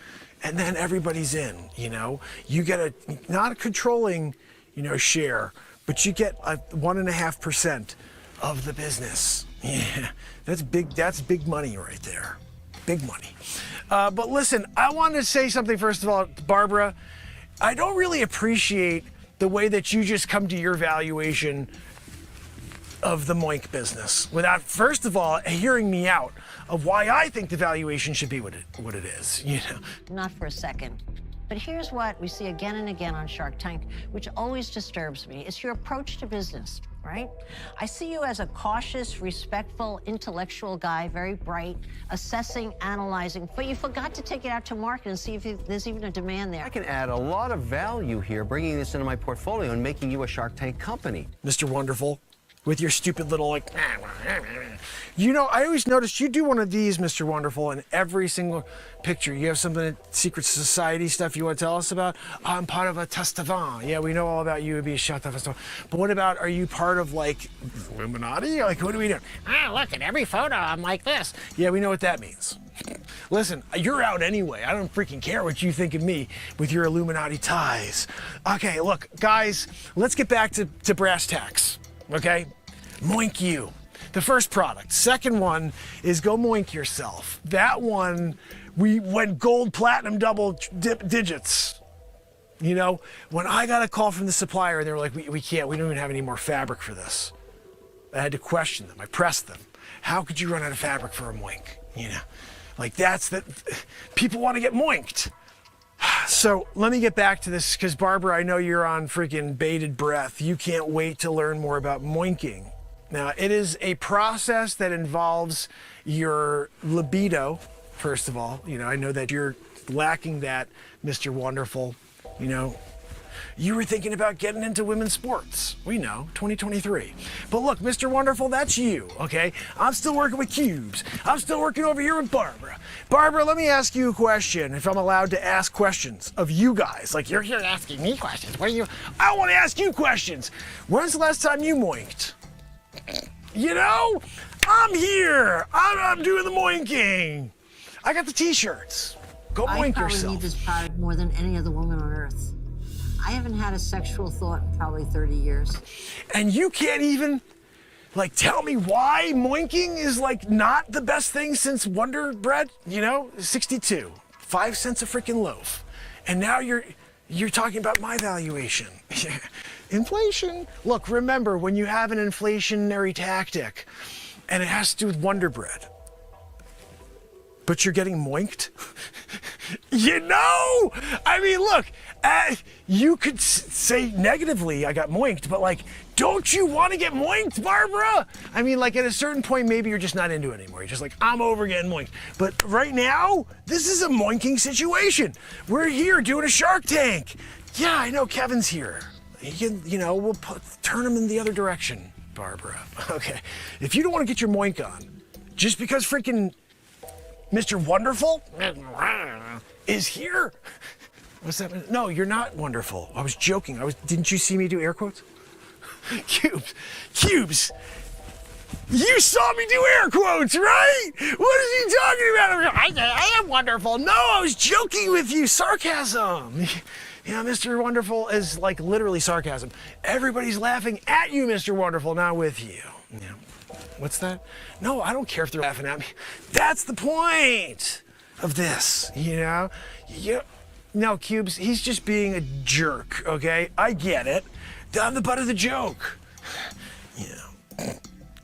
And then everybody's in, you know. You get a, not a controlling, you know, share, but you get a 1.5% of the business. Yeah, that's big money right there. Big money. But listen, I wanted to say something first of all, Barbara. I don't really appreciate the way that you just come to your valuation of the moink business without, first of all, hearing me out of why I think the valuation should be what it is, you know? Not for a second. But here's what we see again and again on Shark Tank, which always disturbs me. It's your approach to business, right? I see you as a cautious, respectful, intellectual guy, very bright, assessing, analyzing, but you forgot to take it out to market and see if there's even a demand there. I can add a lot of value here, bringing this into my portfolio and making you a Shark Tank company. Mr. Wonderful, with your stupid little, like, you know, I always noticed you do one of these, Mr. Wonderful, in every single picture. You have something, secret society stuff you want to tell us about? I'm part of a Testavan. Yeah, we know all about you. It'd be a shut up and stuff. But what about, are you part of, like, Illuminati? Like, what do we do? Look, in every photo, I'm like this. Yeah, we know what that means. Listen, you're out anyway. I don't freaking care what you think of me with your Illuminati ties. Okay, look, guys, let's get back to brass tacks, okay? Moink you. The first product. Second one is go moink yourself. That one, we went gold, platinum, double digits. You know, when I got a call from the supplier, they were like, we can't, we don't even have any more fabric for this. I had to question them. I pressed them. How could you run out of fabric for a moink? You know, like people want to get moinked. So let me get back to this, because Barbara, I know you're on freaking bated breath. You can't wait to learn more about moinking. Now, it is a process that involves your libido, first of all. You know, I know that you're lacking that, Mr. Wonderful. You know, you were thinking about getting into women's sports. We know, 2023. But look, Mr. Wonderful, that's you, okay? I'm still working with Cubes. I'm still working over here with Barbara. Barbara, let me ask you a question, if I'm allowed to ask questions of you guys. Like, you're here asking me questions. I want to ask you questions. When's the last time you moinked? You know, I'm here. I'm doing the moinking. I got the t-shirts. Go moink yourself. I probably need this product more than any other woman on earth. I haven't had a sexual thought in probably 30 years. And you can't even, like, tell me why moinking is, like, not the best thing since Wonder Bread? You know, 62, 5 cents a freaking loaf. And now you're talking about my valuation. Inflation. Look, remember, when you have an inflationary tactic, and it has to do with Wonder Bread, but you're getting moinked? You know? I mean, look, you could say negatively, I got moinked, but, like, don't you want to get moinked, Barbara? I mean, like, at a certain point, maybe you're just not into it anymore. You're just like, I'm over getting moinked. But right now, this is a moinking situation. We're here doing a Shark Tank. Yeah, I know Kevin's here. You know, we'll turn him in the other direction, Barbara. Okay. If you don't want to get your moink on, just because freaking Mr. Wonderful is here. What's that? No, you're not wonderful. I was joking. Didn't you see me do air quotes? Cubes. You saw me do air quotes, right? What is he talking about? I am wonderful. No, I was joking with you. Sarcasm. Yeah, Mr. Wonderful is like literally sarcasm. Everybody's laughing at you, Mr. Wonderful, not with you. Yeah. What's that? No, I don't care if they're laughing at me. That's the point of this, you know? No, Cubes, he's just being a jerk, okay? I get it. I'm the butt of the joke.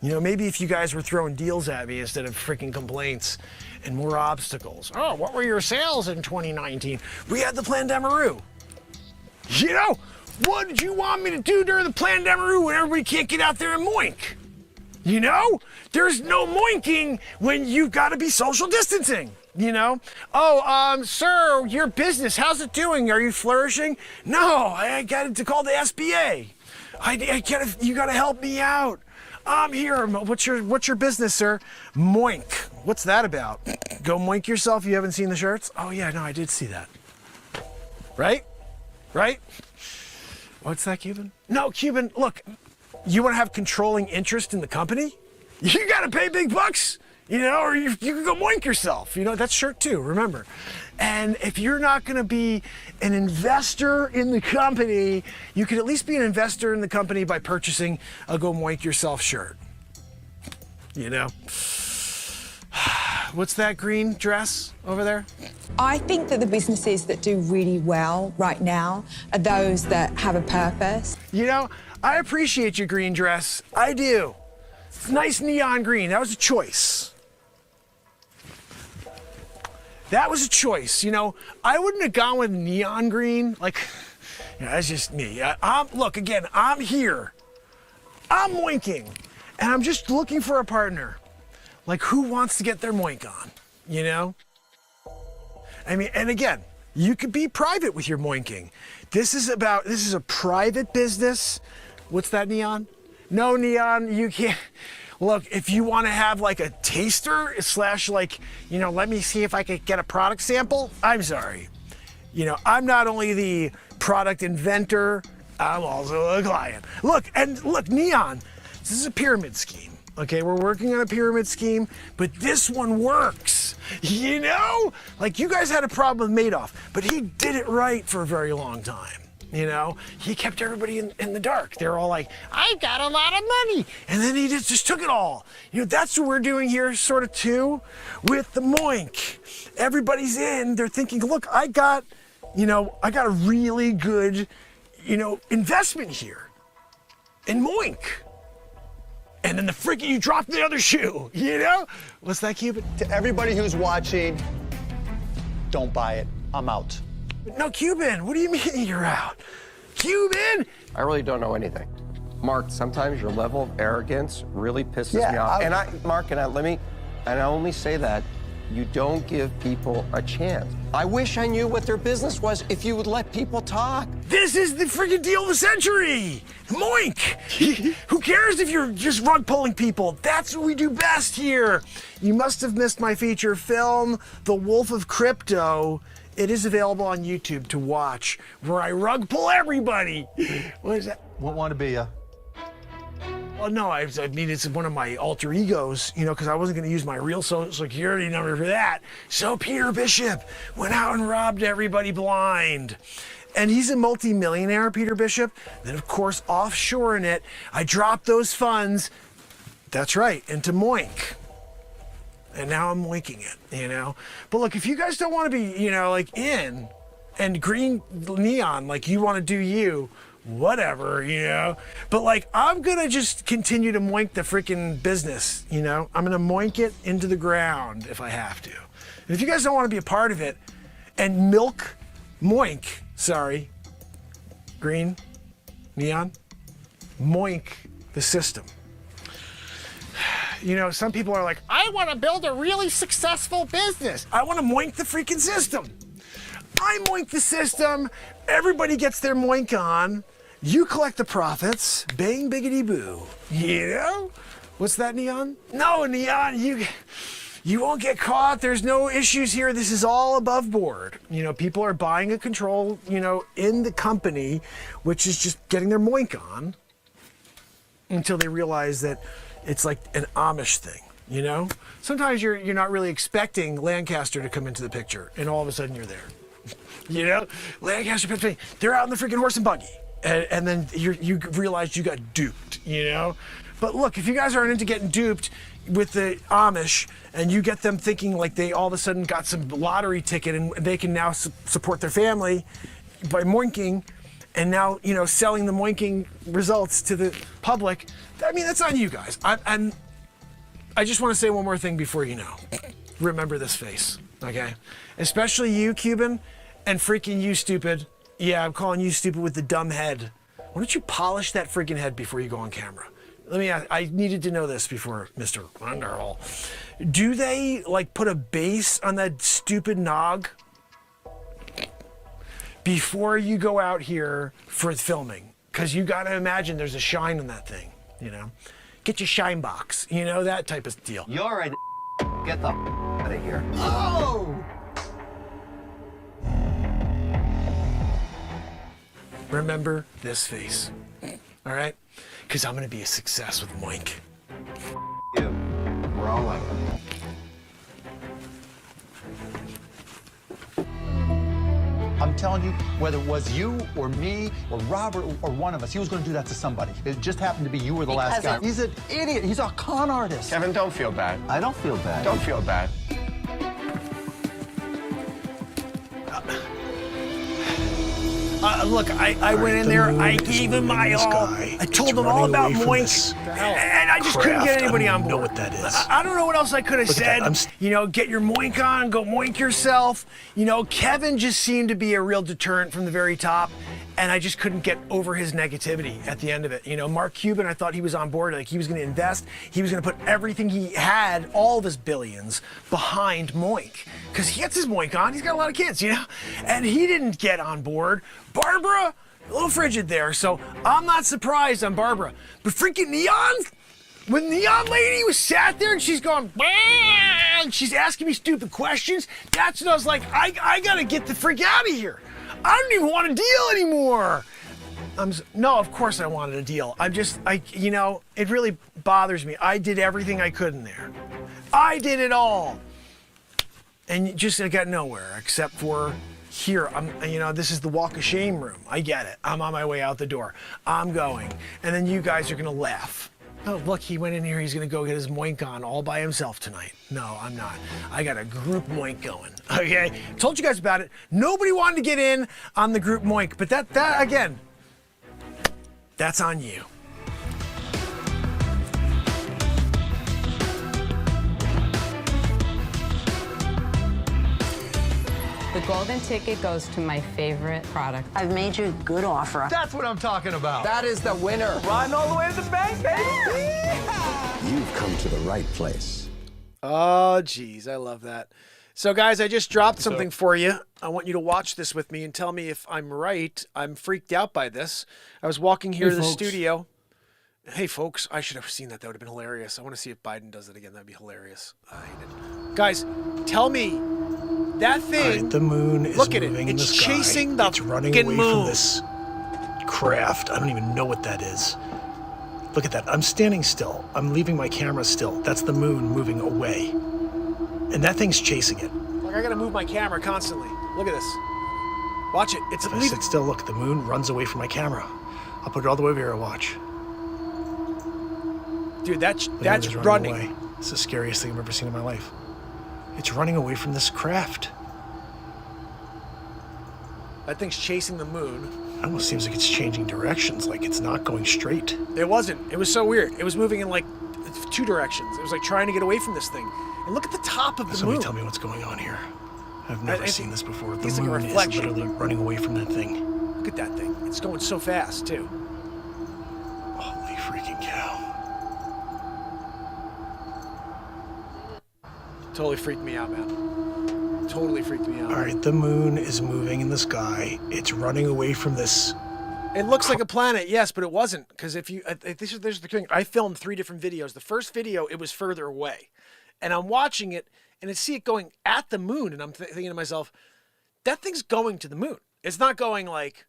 You know, maybe if you guys were throwing deals at me instead of freaking complaints and more obstacles. Oh, what were your sales in 2019? We had the Plan Demaroo. You know, what did you want me to do during the Plan Demaroo when everybody can't get out there and moink? You know, there's no moinking when you've got to be social distancing. You know? Oh, sir, your business, how's it doing? Are you flourishing? No, I got to call the SBA. You got to help me out. I'm here. What's your business, sir? Moink. What's that about? Go moink yourself. You haven't seen the shirts? Oh yeah, no, I did see that. Right? What's that, Cuban? No, Cuban, look, you want to have controlling interest in the company? You got to pay big bucks. You know, or you can go moink yourself. You know, that's shirt too, remember. And if you're not going to be an investor in the company, you could at least be an investor in the company by purchasing a Go Moink Yourself shirt. You know? What's that green dress over there? I think that the businesses that do really well right now are those that have a purpose. You know, I appreciate your green dress. I do. nice neon green. That was a choice. That was a choice. You know, I wouldn't have gone with neon green. Like, you know, that's just me. Look, again, I'm here. I'm moinking. And I'm just looking for a partner. Like, who wants to get their moink on? You know? I mean, and again, you could be private with your moinking. This is a private business. What's that, neon? No, neon, you can't. Look, if you want to have like a taster / like, you know, let me see if I could get a product sample. I'm sorry. You know, I'm not only the product inventor, I'm also a client. Look, neon, this is a pyramid scheme. Okay, we're working on a pyramid scheme, but this one works. You know? Like, you guys had a problem with Madoff, but he did it right for a very long time. You know? He kept everybody in the dark. They're all like, I've got a lot of money. And then he just took it all. You know, that's what we're doing here, sort of, too, with the moink. Everybody's in. They're thinking, look, I got a really good, you know, investment here in moink. And then you dropped the other shoe, you know? What's that, Cuban? To everybody who's watching, don't buy it. I'm out. No, Cuban, what do you mean you're out? Cuban! I really don't know anything. Mark, sometimes your level of arrogance really pisses me off. I only say that you don't give people a chance. I wish I knew what their business was if you would let people talk. This is the freaking deal of the century! Moink! Who cares if you're just rug pulling people? That's what we do best here. You must have missed my feature film, The Wolf of Crypto. It is available on YouTube to watch, where I rug pull everybody. What is that? Won't want to be ya. Well, no, I mean, it's one of my alter egos, you know, because I wasn't going to use my real social security number for that. So Peter Bishop went out and robbed everybody blind. And he's a multi-millionaire, Peter Bishop. Then, of course, offshoring it, I dropped those funds, that's right, into Moink. And now I'm moinking it, you know? But look, if you guys don't want to be, you know, like in and green neon, like you want to do you, whatever, you know? But like, I'm gonna just continue to moink the freaking business, you know? I'm gonna moink it into the ground if I have to. And if you guys don't want to be a part of it and green, neon, moink the system. You know, some people are like, I want to build a really successful business. I want to moink the freaking system. I moink the system. Everybody gets their moink on. You collect the profits. Bang, biggity, boo. You know? What's that, neon? No, neon, you won't get caught. There's no issues here. This is all above board. You know, people are buying a control, you know, in the company, which is just getting their moink on until they realize that it's like an Amish thing, you know? Sometimes you're not really expecting Lancaster to come into the picture, and all of a sudden you're there. You know? Lancaster, Pennsylvania, they're out in the freaking horse and buggy. And then you realize you got duped, you know? But look, if you guys aren't into getting duped with the Amish, and you get them thinking like they all of a sudden got some lottery ticket and they can now support their family by moinking, and now, you know, selling the moinking results to the public, I mean, that's on you guys. I just want to say one more thing before you know. Remember this face, okay? Especially you, Cuban, and freaking you, stupid. Yeah, I'm calling you stupid with the dumb head. Why don't you polish that freaking head before you go on camera? Let me ask, I needed to know this before, Mr. Wonderhall. Do they, like, put a base on that stupid nog before you go out here for filming? Because you got to imagine there's a shine on that thing, you know? Get your shine box, you know, that type of deal. You're a get the out of here. Oh! Remember this face, all right? Because I'm going to be a success with Moink. You. We're all like it. I'm telling you, whether it was you or me or Robert or one of us, he was going to do that to somebody. It just happened to be you or the last guy. He's an idiot. He's a con artist. Kevin, don't feel bad. I don't feel bad. Don't feel bad. Look, I went in there, I gave him my all. I told him all about Moink, and I just couldn't get anybody on board. I don't know what that is. I don't know what else I could have said. You know, get your Moink on, go Moink yourself. You know, Kevin just seemed to be a real deterrent from the very top, and I just couldn't get over his negativity at the end of it. You know, Mark Cuban, I thought he was on board. Like, he was going to invest. He was going to put everything he had, all of his billions, behind Moink. Because he gets his Moink on. He's got a lot of kids, you know? And he didn't get on board. Barbara, a little frigid there. So I'm not surprised on Barbara. But freaking Neon, when Neon Lady was sat there and she's going, and she's asking me stupid questions, that's when I was like, I got to get the freak out of here. I don't even want a deal anymore. No, of course I wanted a deal. You know, it really bothers me. I did everything I could in there. I did it all. And just I got nowhere except for here. You know, this is the walk of shame room. I get it. I'm on my way out the door. I'm going. And then you guys are going to laugh. Oh, look, he went in here. He's going to go get his Moink on all by himself tonight. No, I'm not. I got a group Moink going. Okay? Told you guys about it. Nobody wanted to get in on the group Moink. But that again, that's on you. The golden ticket goes to my favorite product. I've made you a good offer. That's what I'm talking about. That is the winner. Riding all the way to the bank, baby. You've come to the right place. Oh, geez, I love that. So, guys, I just dropped something for you. I want you to watch this with me and tell me if I'm right. I'm freaked out by this. I was walking here to the studio. Hey, folks, I should have seen that. That would have been hilarious. I want to see if Biden does it again. That'd be hilarious. I hate it. Guys, tell me that thing. Right, the moon is look at it. moving in the It's sky. chasing the It's running fucking away moon. from this craft. I don't even know what that is. Look at that. I'm standing still. I'm leaving my camera still. That's the moon moving away. And that thing's chasing it. Like, I gotta move my camera constantly. Look at this. Watch it. It's If I sit still, look, the moon runs away from my camera. I'll put it all the way over here. Watch. Dude, that's Running running. away. It's the scariest thing I've ever seen in my life. It's running away from this craft. That thing's chasing the moon. It almost seems like it's changing directions, like it's not going straight. It wasn't. It was so weird. It was moving in like two directions. It was like trying to get away from this thing. And look at the top of the Somebody moon. tell me what's going on here. I've never seen this before. The It's like a moon is reflection. literally running away from that thing. Look at that thing. It's going so fast, too. Holy freaking cow. Totally freaked me out, man. Totally freaked me out. All right, the moon is moving in the sky. It's running away from this. It looks like a planet, yes, but it wasn't. Because if you, this is the thing. I filmed 3 different videos. The first video, it was further away, and I'm watching it, and I see it going at the moon, and I'm thinking to myself, that thing's going to the moon. It's not going like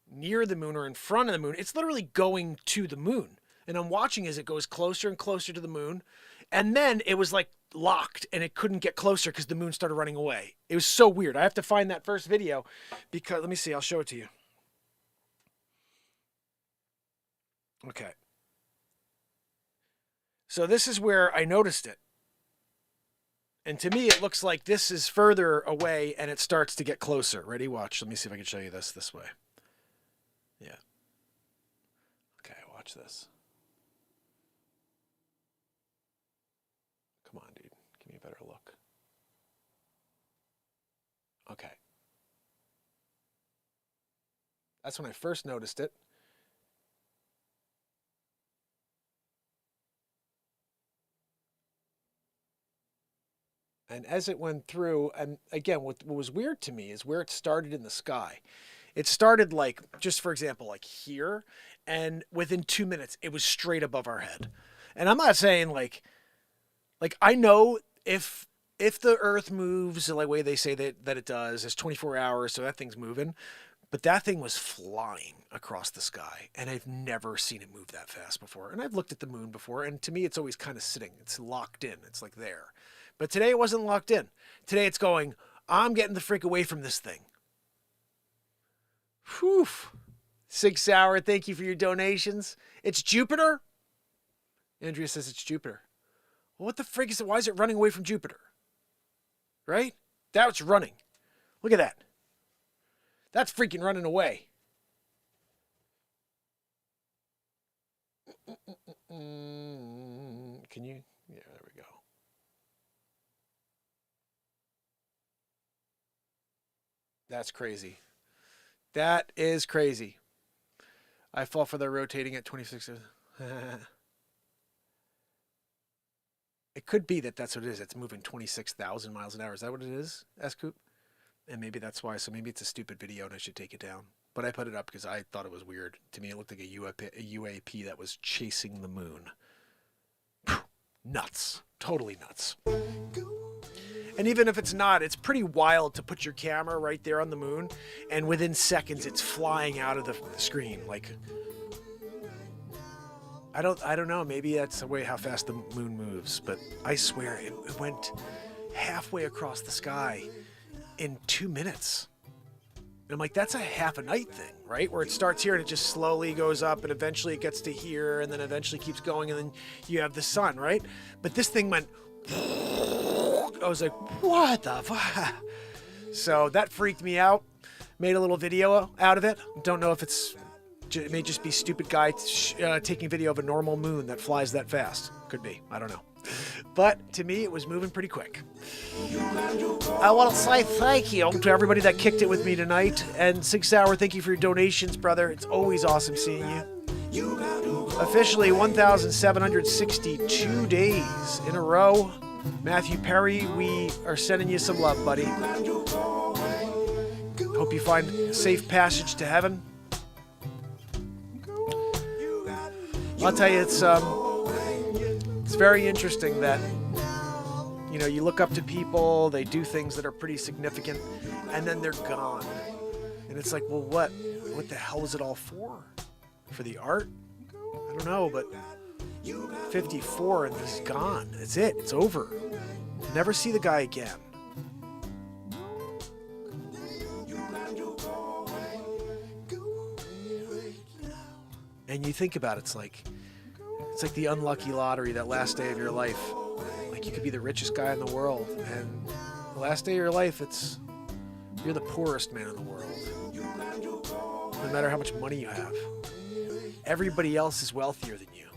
near the moon or in front of the moon. It's literally going to the moon, and I'm watching as it goes closer and closer to the moon, and then it was like locked, and it couldn't get closer because the moon started running away. It was so weird. I have to find that first video because let me see. I'll show it to you. Okay. So this is where I noticed it. And to me, it looks like this is further away and it starts to get closer. Ready? Watch. Let me see if I can show you this way. Yeah. Okay, watch this. Come on, dude. Give me a better look. Okay. That's when I first noticed it. And as it went through, and again, what was weird to me is where it started in the sky. It started like, just for example, like here, and within 2 minutes, it was straight above our head. And I'm not saying like I know if the Earth moves the way they say that it does, it's 24 hours, so that thing's moving. But that thing was flying across the sky, and I've never seen it move that fast before. And I've looked at the moon before, and to me, it's always kind of sitting. It's locked in. It's like there. But today it wasn't locked in. Today it's going, I'm getting the freak away from this thing. Whew. 6 Hour, thank you for your donations. It's Jupiter? Andrea says it's Jupiter. Well, what the freak is it? Why is it running away from Jupiter? Right? That's running. Look at that. That's freaking running away. Can you? Yeah, there we go. That's crazy. That is crazy. I fall for the rotating at 26. It could be that that's what it is. It's moving 26,000 miles an hour. Is that what it is, S-Coop? And maybe that's why. So maybe it's a stupid video and I should take it down. But I put it up because I thought it was weird. To me, it looked like a UAP that was chasing the moon. Nuts. Totally nuts. And even if it's not, it's pretty wild to put your camera right there on the moon, and within seconds it's flying out of the screen. Like, I don't know. Maybe that's the way how fast the moon moves, but I swear it went halfway across the sky in 2 minutes. And I'm like, that's a half a night thing, right? Where it starts here and it just slowly goes up and eventually it gets to here and then eventually keeps going and then you have the sun, right? But this thing went, I was like, what the fuck? So that freaked me out. Made a little video out of it. Don't know if it may just be stupid guy taking video of a normal moon that flies that fast. Could be. I don't know. But to me, it was moving pretty quick. I want to say thank you to everybody that kicked it with me tonight. And 6 Hour, thank you for your donations, brother. It's always awesome seeing you. Officially 1,762 days in a row. Matthew Perry, we are sending you some love, buddy. Hope you find safe passage to heaven. I'll tell you, it's very interesting that, you know, you look up to people, they do things that are pretty significant, and then they're gone. And it's like, well, what the hell is it all for? For the art? I don't know, but 54 and he's gone. That's it. It's over. Never see the guy again. And you think about it, it's like the unlucky lottery, that last day of your life. Like, you could be the richest guy in the world, and the last day of your life, you're the poorest man in the world. No matter how much money you have. Everybody else is wealthier than you.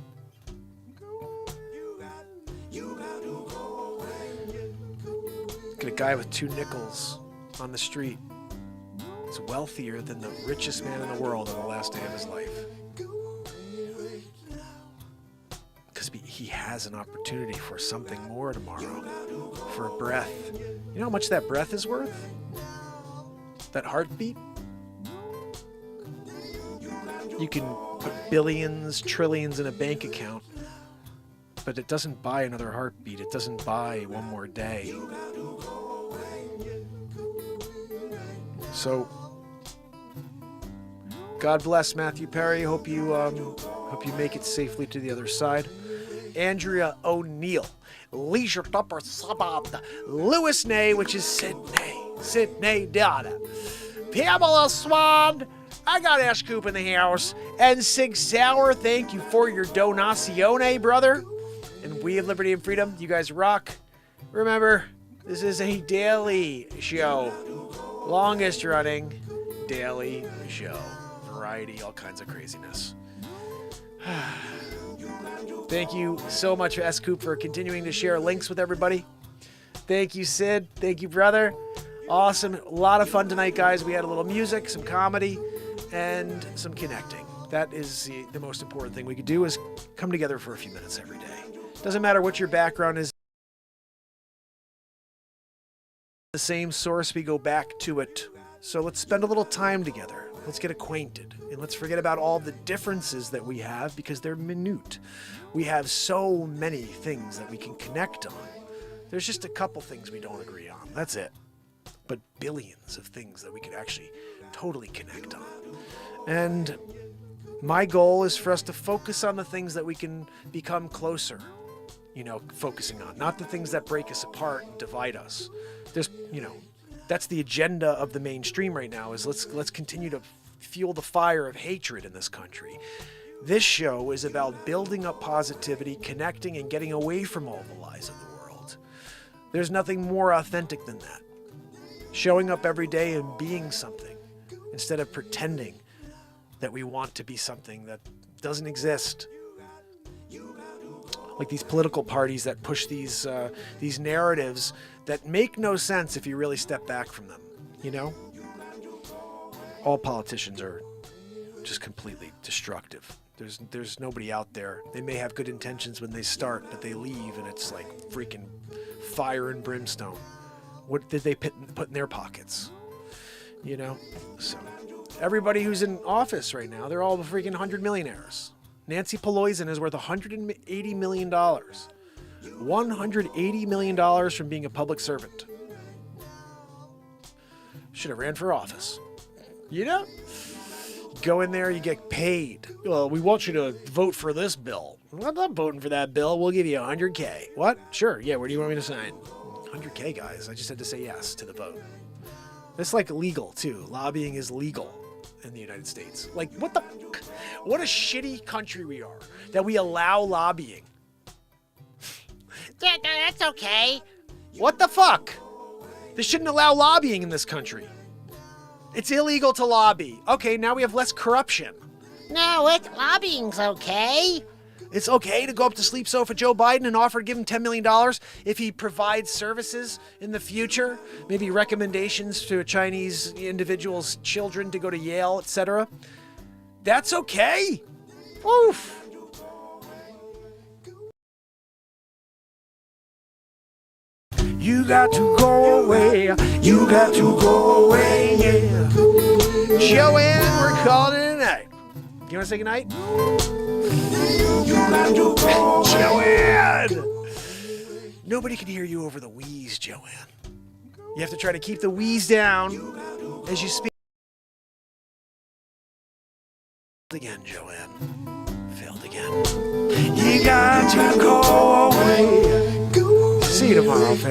Look at a guy with 2 nickels on the street. He's wealthier than the richest man in the world on the last day of his life. Because he has an opportunity for something more tomorrow. For a breath. You know how much that breath is worth? That heartbeat? You can put billions, trillions in a bank account, but it doesn't buy another heartbeat. It doesn't buy one more day. So, God bless Matthew Perry. Hope you make it safely to the other side. Andrea O'Neill, Leisure Tupper Sabad, Lewis Ney, which is Sydney Dada, Pamela Swan. I got S-Coop in the house. And Sig Sauer, thank you for your donazione, brother. And we have Liberty and Freedom. You guys rock. Remember, this is a daily show. Longest running daily show. Variety, all kinds of craziness. Thank you so much, S-Coop, for continuing to share links with everybody. Thank you, Sid. Thank you, brother. Awesome. A lot of fun tonight, guys. We had a little music, some comedy, and some connecting. That is the most important thing we could do, is come together for a few minutes every day. Doesn't matter what your background is. The same source, we go back to it. So let's spend a little time together. Let's get acquainted. And let's forget about all the differences that we have, because they're minute. We have so many things that we can connect on. There's just a couple things we don't agree on. That's it. But billions of things that we could actually totally connect on. And my goal is for us to focus on the things that we can become closer, focusing on, not the things that break us apart and divide us. There's, that's the agenda of the mainstream right now, is let's continue to fuel the fire of hatred in this country. This show is about building up positivity, connecting, and getting away from all the lies of the world. There's nothing more authentic than that. Showing up every day and being something, instead of pretending that we want to be something that doesn't exist. Like these political parties that push these narratives that make no sense if you really step back from them, you know? All politicians are just completely destructive. There's nobody out there. They may have good intentions when they start, but they leave and it's like freaking fire and brimstone. What did they put in their pockets? You know? So everybody who's in office right now, they're all freaking 100 millionaires. Nancy Pelosi is worth $180 million. $180 million from being a public servant. Should have ran for office. You know? Go in there, you get paid. Well, we want you to vote for this bill. I'm not voting for that bill. We'll give you $100K. What? Sure. Yeah, where do you want me to sign? $100K, guys. I just had to say yes to the vote. It's like legal, too. Lobbying is legal in the United States. Like, what a shitty country we are that we allow lobbying. That's okay. What the fuck? They shouldn't allow lobbying in this country. It's illegal to lobby. Okay, now we have less corruption. No, lobbying's okay. It's okay to go up to Sleep Sofa Joe Biden and offer to give him $10 million if he provides services in the future, maybe recommendations to a Chinese individual's children to go to Yale, etc. That's okay. Oof. You got to go away. You got to go away, yeah. Joanne, we're calling it a night. You want to say goodnight? You got to go away. Joanne! Nobody can hear you over the wheeze, Joanne. You have to try to keep the wheeze down as you speak. Again, Joanne. Failed again. You got to go away. See you tomorrow, fam.